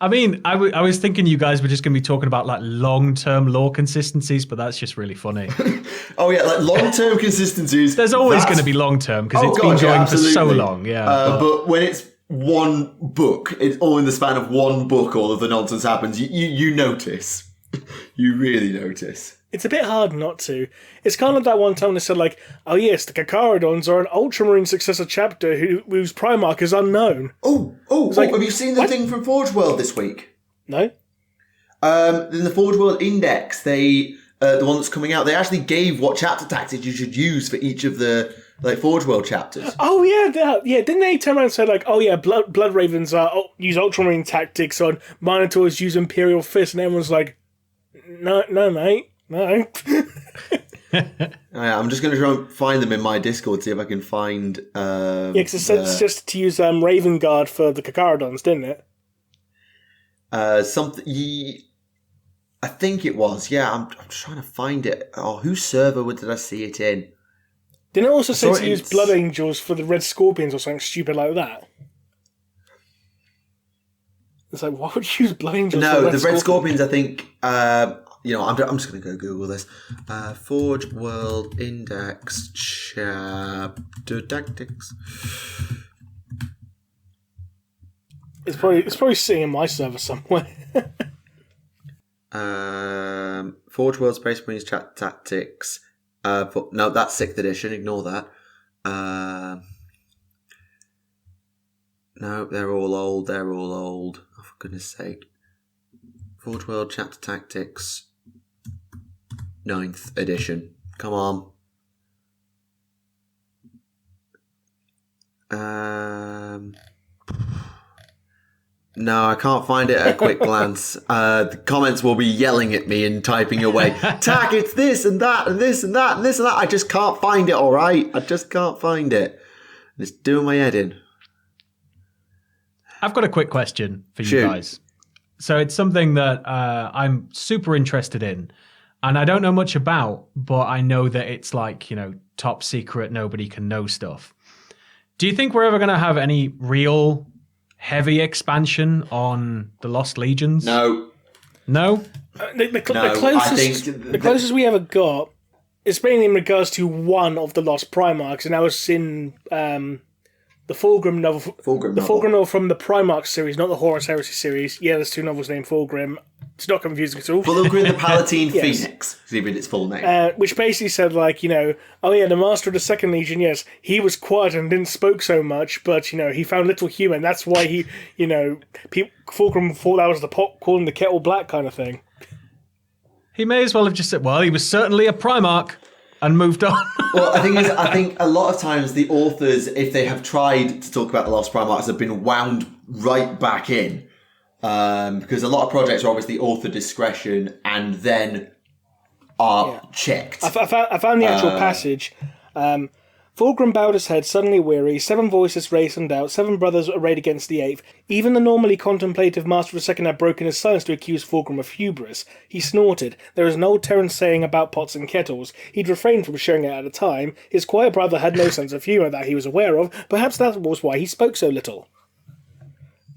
mean, I was thinking you guys were just going to be talking about long-term lore consistencies, but that's just really funny. Oh yeah, long-term consistencies. There's always going to be long-term because it's been going for so long. Yeah, but when it's one book, it's all in the span of one book, all of the nonsense happens. You notice. You really notice. It's a bit hard not to. It's kind of that one time they said, oh yes, the Kakarodons are an Ultramarine successor chapter whose Primarch is unknown. Have you seen the thing from Forge World this week? No. In the Forge World Index, the one that's coming out, they actually gave what chapter tactics you should use for each of the Forge World chapters. Oh yeah, Didn't they turn around and say Blood Ravens use Ultramarine tactics on Minotaurs use Imperial Fist, and everyone's like, no, mate. No. I'm just going to try and find them in my Discord, see if I can find... because it's just to use Raven Guard for the Kakarodons, didn't it? I think it was, yeah. I'm trying to find it. Oh, whose server did I see it in? Didn't it also say to use Blood Angels for the Red Scorpions or something stupid like that? It's like, why would you use Blood Angels for the Red Scorpions, I think... I'm just going to go Google this. Forge World Index Chapter Tactics. It's probably sitting in my server somewhere. Forge World Space Marines Chapter Tactics. No, that's 6th edition. Ignore that. No, they're all old. Oh, for goodness sake. Forge World Chapter Tactics. 9th edition. Come on. No, I can't find it at a quick glance. The comments will be yelling at me and typing away. Tack, it's this and that and this and that and this and that. I just can't find it, all right? I just can't find it. It's doing my head in. I've got a quick question for you guys. So it's something that I'm super interested in. And I don't know much about, but I know that it's like, top secret, nobody can know stuff. Do you think we're ever going to have any real heavy expansion on the Lost Legions? No. No? The closest we ever got is mainly in regards to one of the Lost Primarchs, and that was in the Fulgrim novel. Fulgrim novel from the Primarchs series, not the Horus Heresy series. Yeah, there's 2 novels named Fulgrim. It's not confusing at all. Fulgrim the Palatine Phoenix, is even its full name. Which basically said, the Master of the Second Legion, yes, he was quiet and didn't spoke so much, but, he found little humour, and that's why he, Fulgrim thought that was the pot calling the kettle black kind of thing. He may as well have just said, well, he was certainly a Primarch, and moved on. Well, I think a lot of times the authors, if they have tried to talk about the Lost Primarchs, have been wound right back in. Because a lot of projects are obviously author discretion and then are checked. I found the actual passage. Fulgrim bowed his head, suddenly weary. 7 voices raised in doubt. 7 brothers arrayed against the 8th. Even the normally contemplative Master of the Second had broken his silence to accuse Fulgrim of hubris. He snorted. There is an old Terran saying about pots and kettles. He'd refrained from showing it at the time. His quiet brother had no sense of humour that he was aware of. Perhaps that was why he spoke so little.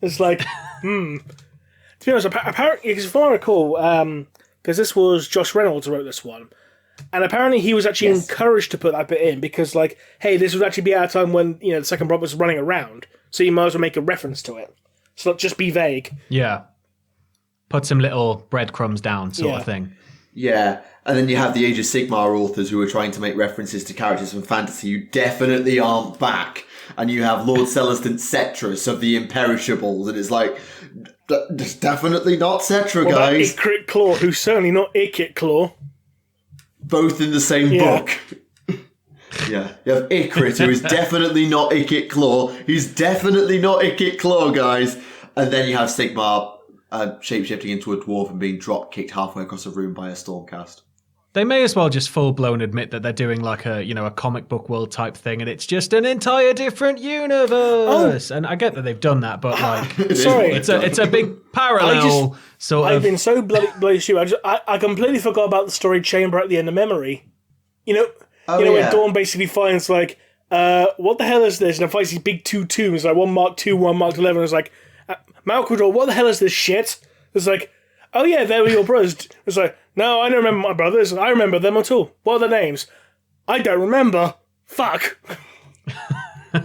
It's like, To be honest, apparently, as far as I recall, because this was Josh Reynolds who wrote this one, and apparently he was actually encouraged to put that bit in because, hey, this would actually be at a time when, the Second Brother was running around, so you might as well make a reference to it. So not just be vague. Yeah. Put some little breadcrumbs down, sort of thing. Yeah, and then you have the Age of Sigmar authors who are trying to make references to characters from fantasy who definitely aren't back. And you have Lord Celestant Cetrus of the Imperishables, and it's like, definitely not Cetra, guys. That Ikrit Claw, who's certainly not Ikit Claw. Both in the same book. Yeah, you have Ikrit, who is definitely not Ikit Claw. He's definitely not Ikit Claw, guys. And then you have Sigmar shapeshifting into a dwarf and being drop-kicked halfway across a room by a Stormcast. They may as well just full-blown admit that they're doing a comic book world type thing, and it's just an entire different universe. And I get that they've done that, but it's a big parallel I've been so bloody stupid. I completely forgot about the story chamber at the end of Memory. When Dawn basically finds what the hell is this? And it finds these big 2 tombs, one Mark II, one Mark 11. It's like, Malcador, what the hell is this shit? It's like, oh yeah, they were your brothers. It's like, no, I don't remember my brothers. I remember them at all. What are their names? I don't remember. Fuck.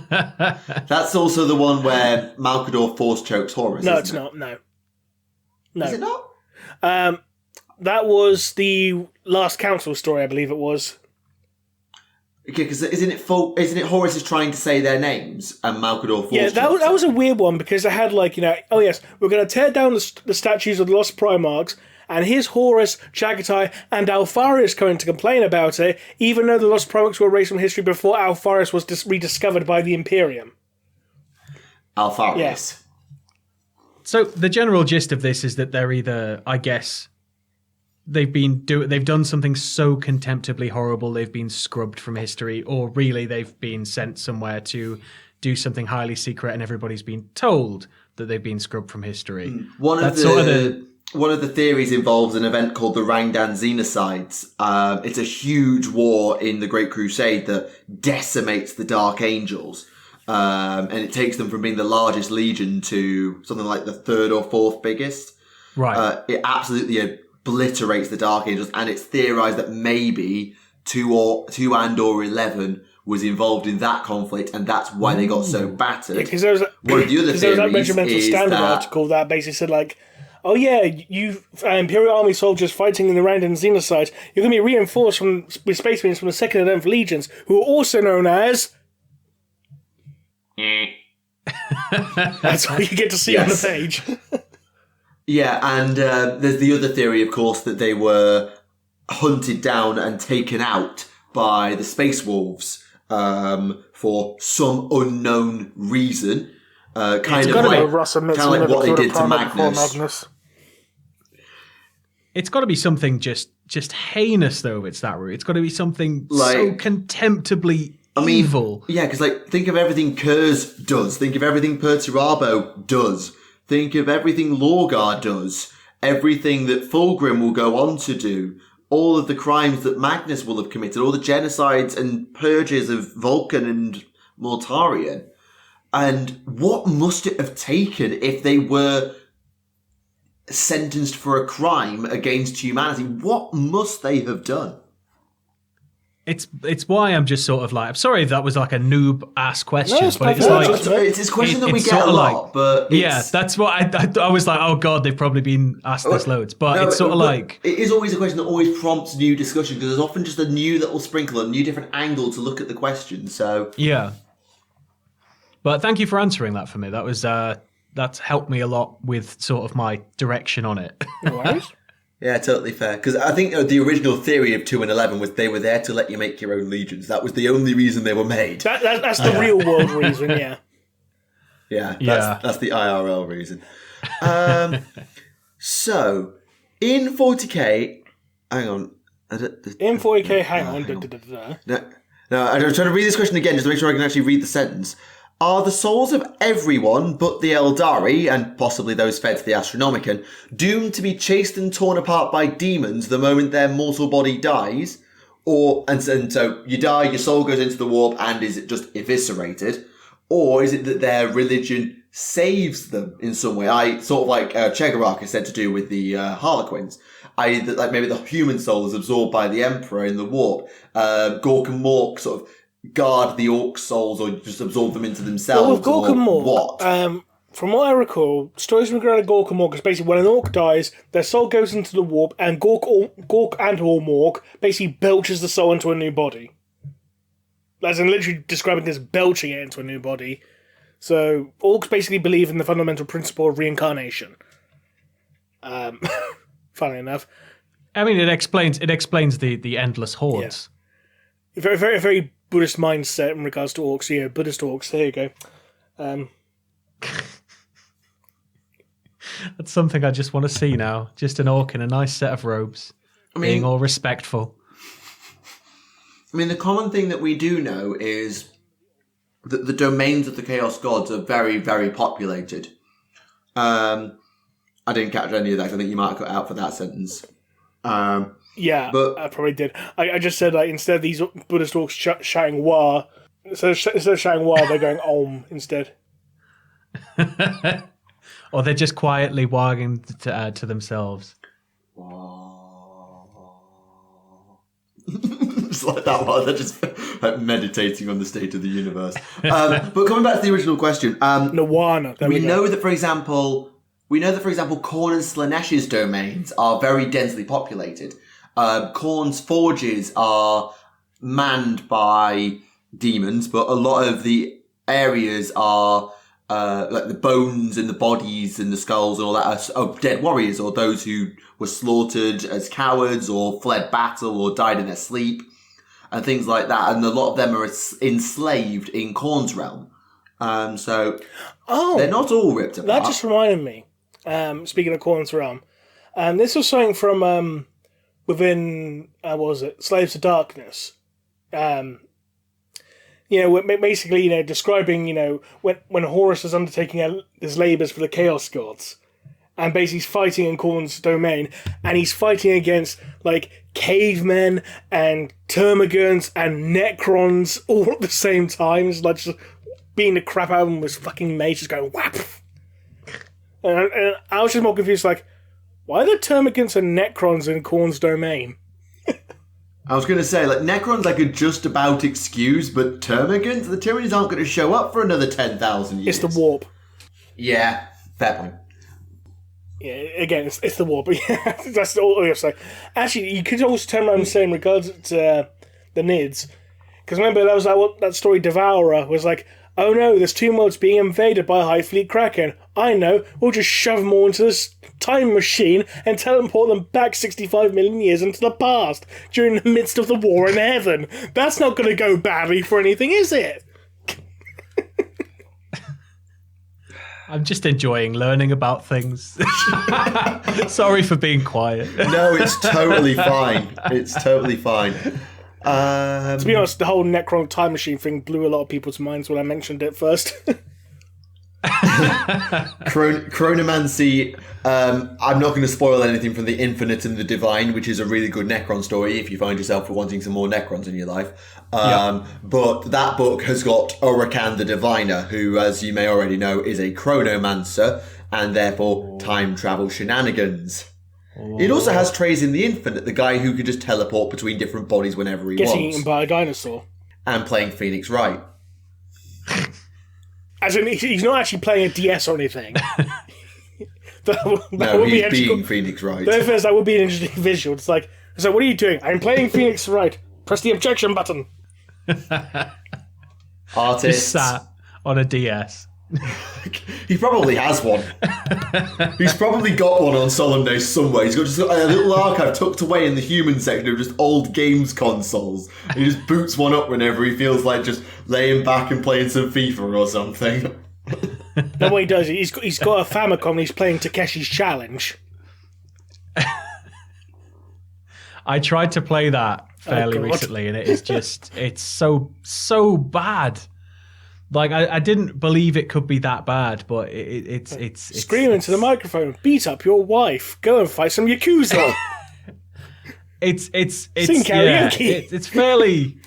That's also the one where Malcador force chokes Horus. No, it's not. No. Is it not? That was the Last Council story, I believe it was. Okay, because isn't it Horus is trying to say their names and Malcador force? Yeah, that was a weird one because it had oh yes, we're going to tear down the statues of the Lost Primarchs. And here's Horus, Chagatai, and Alfarius coming to complain about it, even though the Lost Primarchs were erased from history before Alfarius was rediscovered by the Imperium. Alfarius. Yes. So the general gist of this is that they're either, I guess, they've done something so contemptibly horrible they've been scrubbed from history, or really they've been sent somewhere to do something highly secret and everybody's been told that they've been scrubbed from history. One of the theories involves an event called the Rangdan Xenocides. It's a huge war in the Great Crusade that decimates the Dark Angels. And it takes them from being the largest legion to something like the third or fourth biggest. Right. It absolutely obliterates the Dark Angels, and it's theorized that maybe 2 and or 11 was involved in that conflict, and that's why they got so battered. Because there was one of the other theories that Regimental Standard article that basically said, like, oh yeah, you Imperial Army soldiers fighting in the Rangdan Xenocides, you're going to be reinforced with Space Marines from the 2nd and 11th Legions, who are also known as... That's all you get to see on the page. Yeah, and there's the other theory, of course, that they were hunted down and taken out by the Space Wolves for some unknown reason. Kind of like what they did to Magnus. It's got to be something just heinous, though, if it's that route. It's got to be something so contemptibly evil. Yeah, because think of everything Kurz does. Think of everything Perturabo does. Think of everything Lorgar does. Everything that Fulgrim will go on to do. All of the crimes that Magnus will have committed. All the genocides and purges of Vulcan and Mortarion. And what must it have taken if they were sentenced for a crime against humanity? What must they have done? It's why I'm just sort of like, I'm sorry if that was like a noob-ass question, but it's a question that we get a lot, but yeah, that's what I was like, oh god, they've probably been asked this loads, but it's sort of like... It is always a question that always prompts new discussion, because there's often just a new little sprinkle, a new different angle to look at the question, so... Yeah. But thank you for answering that for me. That was that's helped me a lot with sort of my direction on it. No worries. Yeah, totally fair. Because I think the original theory of 2 and 11 was they were there to let you make your own legions. That was the only reason they were made. That's the real world reason, yeah. Yeah, that's the IRL reason. So, in 40k... Hang on. In 40k, hang on. No, I'm trying to read this question again just to make sure I can actually read the sentence. Are the souls of everyone but the Eldari, and possibly those fed to the Astronomicon, doomed to be chased and torn apart by demons the moment their mortal body dies? And so you die, your soul goes into the warp, and is it just eviscerated? Or is it that their religion saves them in some way? Sort of like Chegarak is said to do with the Harlequins. That like maybe the human soul is absorbed by the Emperor in the warp. Gork and Mork sort of guard the orc souls or just absorb them into themselves. Well, with Gork and Mork, from what I recall, stories regarding Gork and Mork is basically when an orc dies, their soul goes into the warp, and Gork and or Mork basically belches the soul into a new body. As in literally describing this belching it into a new body. So orcs basically believe in the fundamental principle of reincarnation. Funnily enough. I mean, it explains the endless hordes. Yeah. Very, very, very Buddhist mindset in regards to orcs. Yeah, Buddhist orcs. There you go. That's something I just want to see now. Just an orc in a nice set of robes, being all respectful. I mean, the common thing that we do know is that the domains of the Chaos Gods are very, very populated. I didn't catch any of that. I think you might have cut out for that sentence. Yeah, but I probably did. I just said, like, instead of these Buddhist orcs shouting "Wa," instead of shouting "Wa," they're going "Om" instead. Or they're just quietly wagging to themselves. Just like that one. They're just like meditating on the state of the universe. But coming back to the original question, Nirvana. We know that, for example, Khorne and Slaaneish's domains are very densely populated. Khorne's forges are manned by demons, but a lot of the areas are like the bones and the bodies and the skulls and all that are dead warriors, or those who were slaughtered as cowards or fled battle or died in their sleep and things like that. And a lot of them are enslaved in Khorne's realm. So they're not all ripped apart. That just reminded me. Speaking of Khorne's realm, this was something from within, what was it, Slaves to Darkness. Basically, describing, when Horus is undertaking his labours for the Chaos Gods, and basically he's fighting in Khorne's domain, and he's fighting against, cavemen and termagants and Necrons all at the same time. It's like just beating the crap out of him with his fucking mage, just going whap. And I was just more confused, why are the termagants and Necrons in Khorne's domain? I was going to say, Necrons I could just about excuse, but Termagants? The Tyranids aren't going to show up for another 10,000 years. It's the warp. Yeah, fair point. Yeah, again, it's the warp. Yeah, that's all I have to say. Actually, you could also turn around and say in regards to the Nids, because remember, that was that story Devourer was oh no, there's two worlds being invaded by High Fleet Kraken. I know, we'll just shove them all into this time machine and teleport them back 65 million years into the past during the midst of the war in heaven. That's not going to go badly for anything, is it? I'm just enjoying learning about things. Sorry for being quiet. No, it's totally fine. It's totally fine. To be honest, the whole Necron time machine thing blew a lot of people's minds when I mentioned it first. Chronomancy, I'm not going to spoil anything from the Infinite and the Divine, which is a really good Necron story if you find yourself wanting some more Necrons in your life. But that book has got Orakan the Diviner, who, as you may already know, is a Chronomancer and therefore time travel shenanigans. It also has Trays in the Infinite, the guy who could just teleport between different bodies whenever he wants. Getting eaten by a dinosaur. And playing Phoenix Wright. As in, he's not actually playing a DS or anything. He's being Phoenix Wright. That would be an interesting visual. It's what are you doing? I'm playing Phoenix Wright. Press the objection button. Artist. Just sat on a DS. He probably has one. He's probably got one on Solemn Day somewhere. He's got just a little archive tucked away in the human section of just old games consoles. He just boots one up whenever he feels like just laying back and playing some FIFA or something. No, what he does, he's got a Famicom and he's playing Takeshi's Challenge. I tried to play that fairly recently, and it's so bad. I didn't believe it could be that bad, but it's scream into the microphone, beat up your wife, go and fight some Yakuza. It's sing karaoke. It's fairly,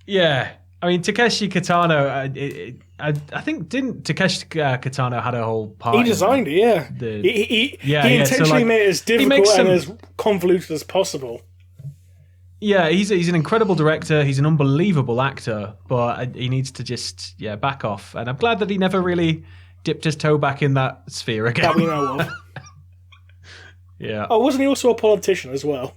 yeah. I mean, Takeshi Kitano. I think didn't Takeshi Kitano had a whole part. He designed it, yeah. He intentionally made it as difficult and as convoluted as possible. Yeah, he's an incredible director. He's an unbelievable actor, but he needs to just back off. And I'm glad that he never really dipped his toe back in that sphere again. That we know of. Yeah. Oh, wasn't he also a politician as well?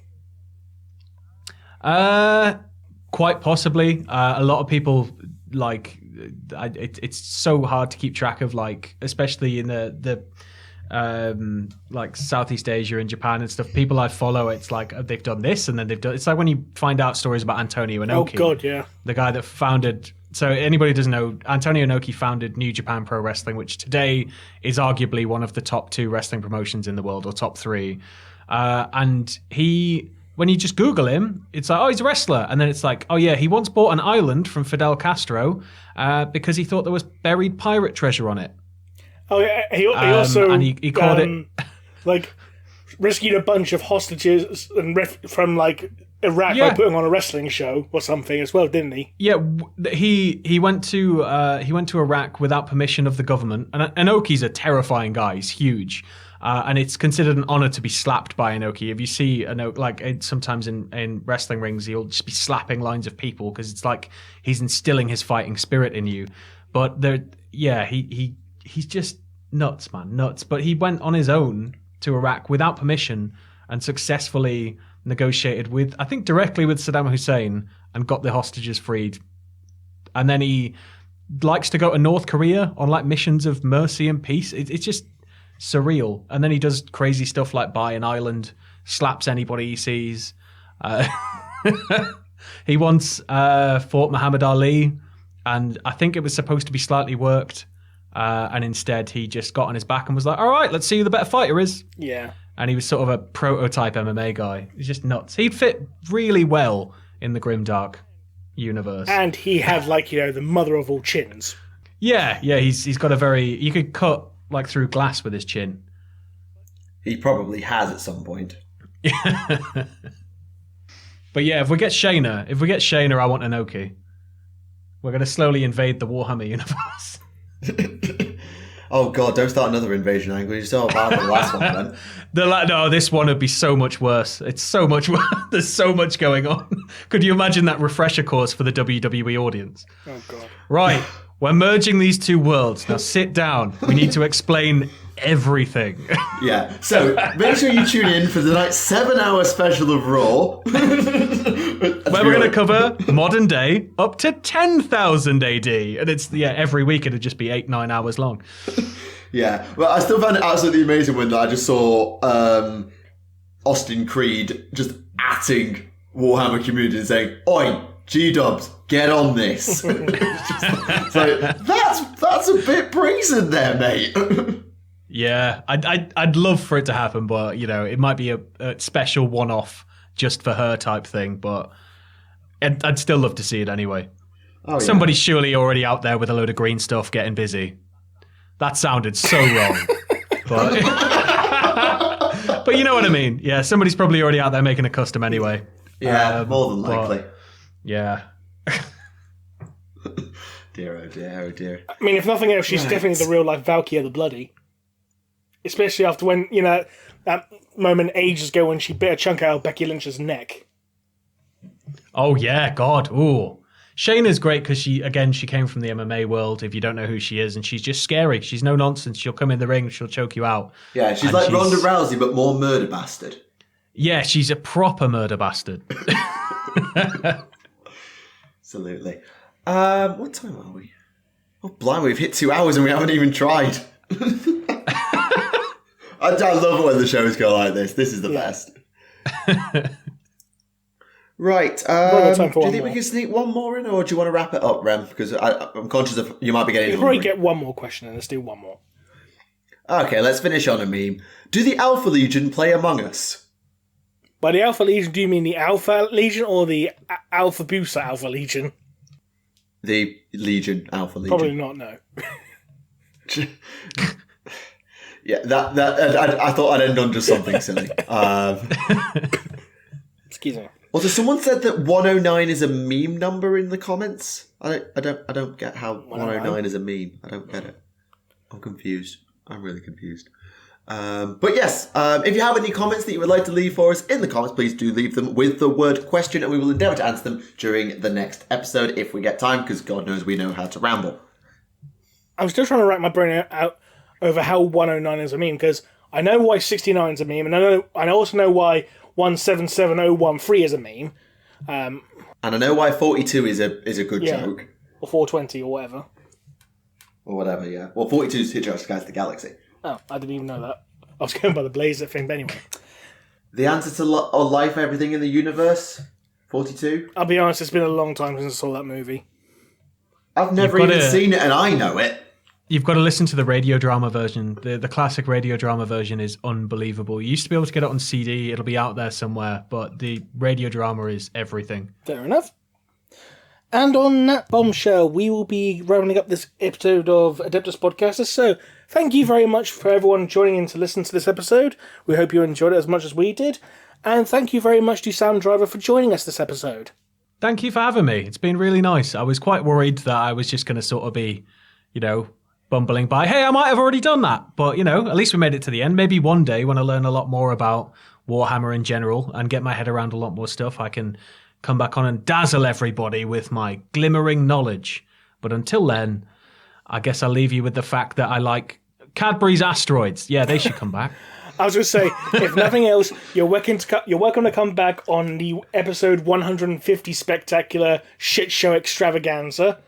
Quite possibly. A lot of people it's so hard to keep track of, especially in the Southeast Asia and Japan and stuff. People I follow, it's they've done this and then they've done. It's like when you find out stories about Antonio Inoki. Oh God, yeah. The guy that founded. So anybody who doesn't know, Antonio Inoki founded New Japan Pro Wrestling, which today is arguably one of the top 2 wrestling promotions in the world, or top 3. And when you just Google him, it's he's a wrestler. And then it's he once bought an island from Fidel Castro because he thought there was buried pirate treasure on it. Oh, yeah. He also... And he called it... rescued a bunch of hostages from, Iraq by putting on a wrestling show or something as well, didn't he? Yeah, he went to Iraq without permission of the government. And Inoki's a terrifying guy. He's huge. And it's considered an honor to be slapped by Inoki. If you see Inoki, sometimes in wrestling rings, he'll just be slapping lines of people because it's he's instilling his fighting spirit in you. But he's just nuts, man, nuts. But he went on his own to Iraq without permission and successfully negotiated with, I think, directly with Saddam Hussein and got the hostages freed. And then he likes to go to North Korea on missions of mercy and peace. It's just surreal. And then he does crazy stuff like buy an island, slaps anybody he sees. He once fought Muhammad Ali, and I think it was supposed to be slightly worked. And instead, he just got on his back and was like, all right, let's see who the better fighter is. Yeah. And he was sort of a prototype MMA guy. He's just nuts. He'd fit really well in the Grimdark universe. And he had, like, you know, the mother of all chins. Yeah, he's got a very... You could cut, like, through glass with his chin. He probably has at some point. But yeah, if we get Shayna, I want Inoki. We're going to slowly invade the Warhammer universe. Oh god, don't start another invasion angle. You saw how bad the last one went. No, this one would be so much worse. It's so much worse. There's so much going on. Could you imagine that refresher course for the WWE audience? Oh god. Right, we're merging these two worlds. Now sit down. We need to explain everything. Yeah, so make sure you tune in for the 7-hour special of Raw. Where we're going to cover modern day up to 10,000 AD. And it's, every week it'd just be 8-9 hours long. Yeah, well, I still found it absolutely amazing when I just saw Austin Creed just atting Warhammer community and saying, "Oi, G-dubs, get on this." So that's a bit brazen there, mate. Yeah, I'd love for it to happen, but, you know, it might be a special one-off just for her type thing, but I'd still love to see it anyway. Oh, yeah. Somebody's surely already out there with a load of green stuff getting busy. That sounded so wrong. But you know what I mean. Yeah, somebody's probably already out there making a custom anyway. Yeah, more than likely. Yeah. Dear, oh dear, oh dear. I mean, if nothing else, she's definitely the real-life Valkyrie the Bloody. Especially after when, you know, that moment ages ago when she bit a chunk out of Becky Lynch's neck. Oh, yeah, God. Ooh. Shayna's great because she came from the MMA world, if you don't know who she is, and she's just scary. She's no nonsense. She'll come in the ring, she'll choke you out. Yeah, she's like Ronda Rousey, but more murder bastard. Yeah, she's a proper murder bastard. Absolutely. What time are we? Oh, blimey, we've hit 2 hours and we haven't even tried. I love it when the shows go like this. This is the best. Right. Do you think we can sneak one more in, or do you want to wrap it up, Rem? Because I'm conscious of you might be getting. We'll probably get one more question, and let's do one more. Okay, let's finish on a meme. Do the Alpha Legion play Among Us? By the Alpha Legion, do you mean the Alpha Legion or the Alpha Booster Alpha Legion? The Legion, Alpha Legion. Probably not. No. Yeah, I thought I'd end on just something silly. Excuse me. Also, someone said that 109 is a meme number in the comments. I don't get how 109 is a meme. I don't get it. I'm confused. I'm really confused. But yes, if you have any comments that you would like to leave for us in the comments, please do leave them with the word question, and we will endeavour to answer them during the next episode if we get time, because God knows we know how to ramble. I'm still trying to wrap my brain out over how 109 is a meme, because I know why 69 is a meme, and I also know why 177013 is a meme. And I know why 42 is a good joke. Or 420 or whatever. Or whatever, yeah. Well, 42 is Hitchhiker's Guide to the Galaxy. Oh, I didn't even know that. I was going by the Blazer thing, but anyway. The answer to life, everything in the universe? 42? I'll be honest, it's been a long time since I saw that movie. I've never even seen it, and I know it. You've got to listen to the radio drama version. The classic radio drama version is unbelievable. You used to be able to get it on CD. It'll be out there somewhere, but the radio drama is everything. Fair enough. And on that bombshell, we will be rounding up this episode of Adeptus Podcastus. So, thank you very much for everyone joining in to listen to this episode. We hope you enjoyed it as much as we did. And thank you very much to Sam Driver for joining us this episode. Thank you for having me. It's been really nice. I was quite worried that I was just going to sort of be, bumbling by. Hey, I might have already done that. But, at least we made it to the end. Maybe one day when I learn a lot more about Warhammer in general and get my head around a lot more stuff, I can come back on and dazzle everybody with my glimmering knowledge. But until then, I guess I'll leave you with the fact that I like Cadbury's asteroids. Yeah, they should come back. I was going to say, if nothing else, you're welcome to come back on the episode 150 spectacular shit show extravaganza.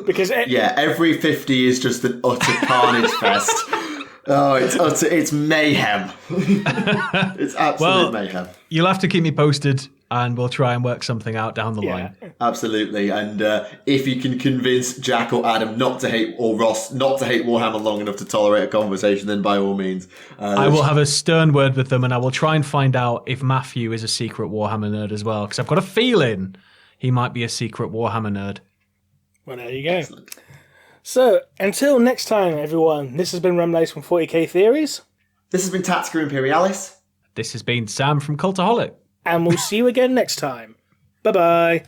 Because every 50 is just an utter carnage fest. Oh, it's mayhem. It's absolute mayhem. You'll have to keep me posted and we'll try and work something out down the line. Absolutely. And if you can convince Jack or Adam not to hate, or Ross not to hate Warhammer long enough to tolerate a conversation, then by all means. I will have a stern word with them, and I will try and find out if Matthew is a secret Warhammer nerd as well, because I've got a feeling he might be a secret Warhammer nerd. Well, there you go. Excellent. So, until next time, everyone, this has been Remleiz from 40k Theories. This has been Tactica Imperialis. This has been Sam from Cultaholic. And we'll see you again next time. Bye-bye.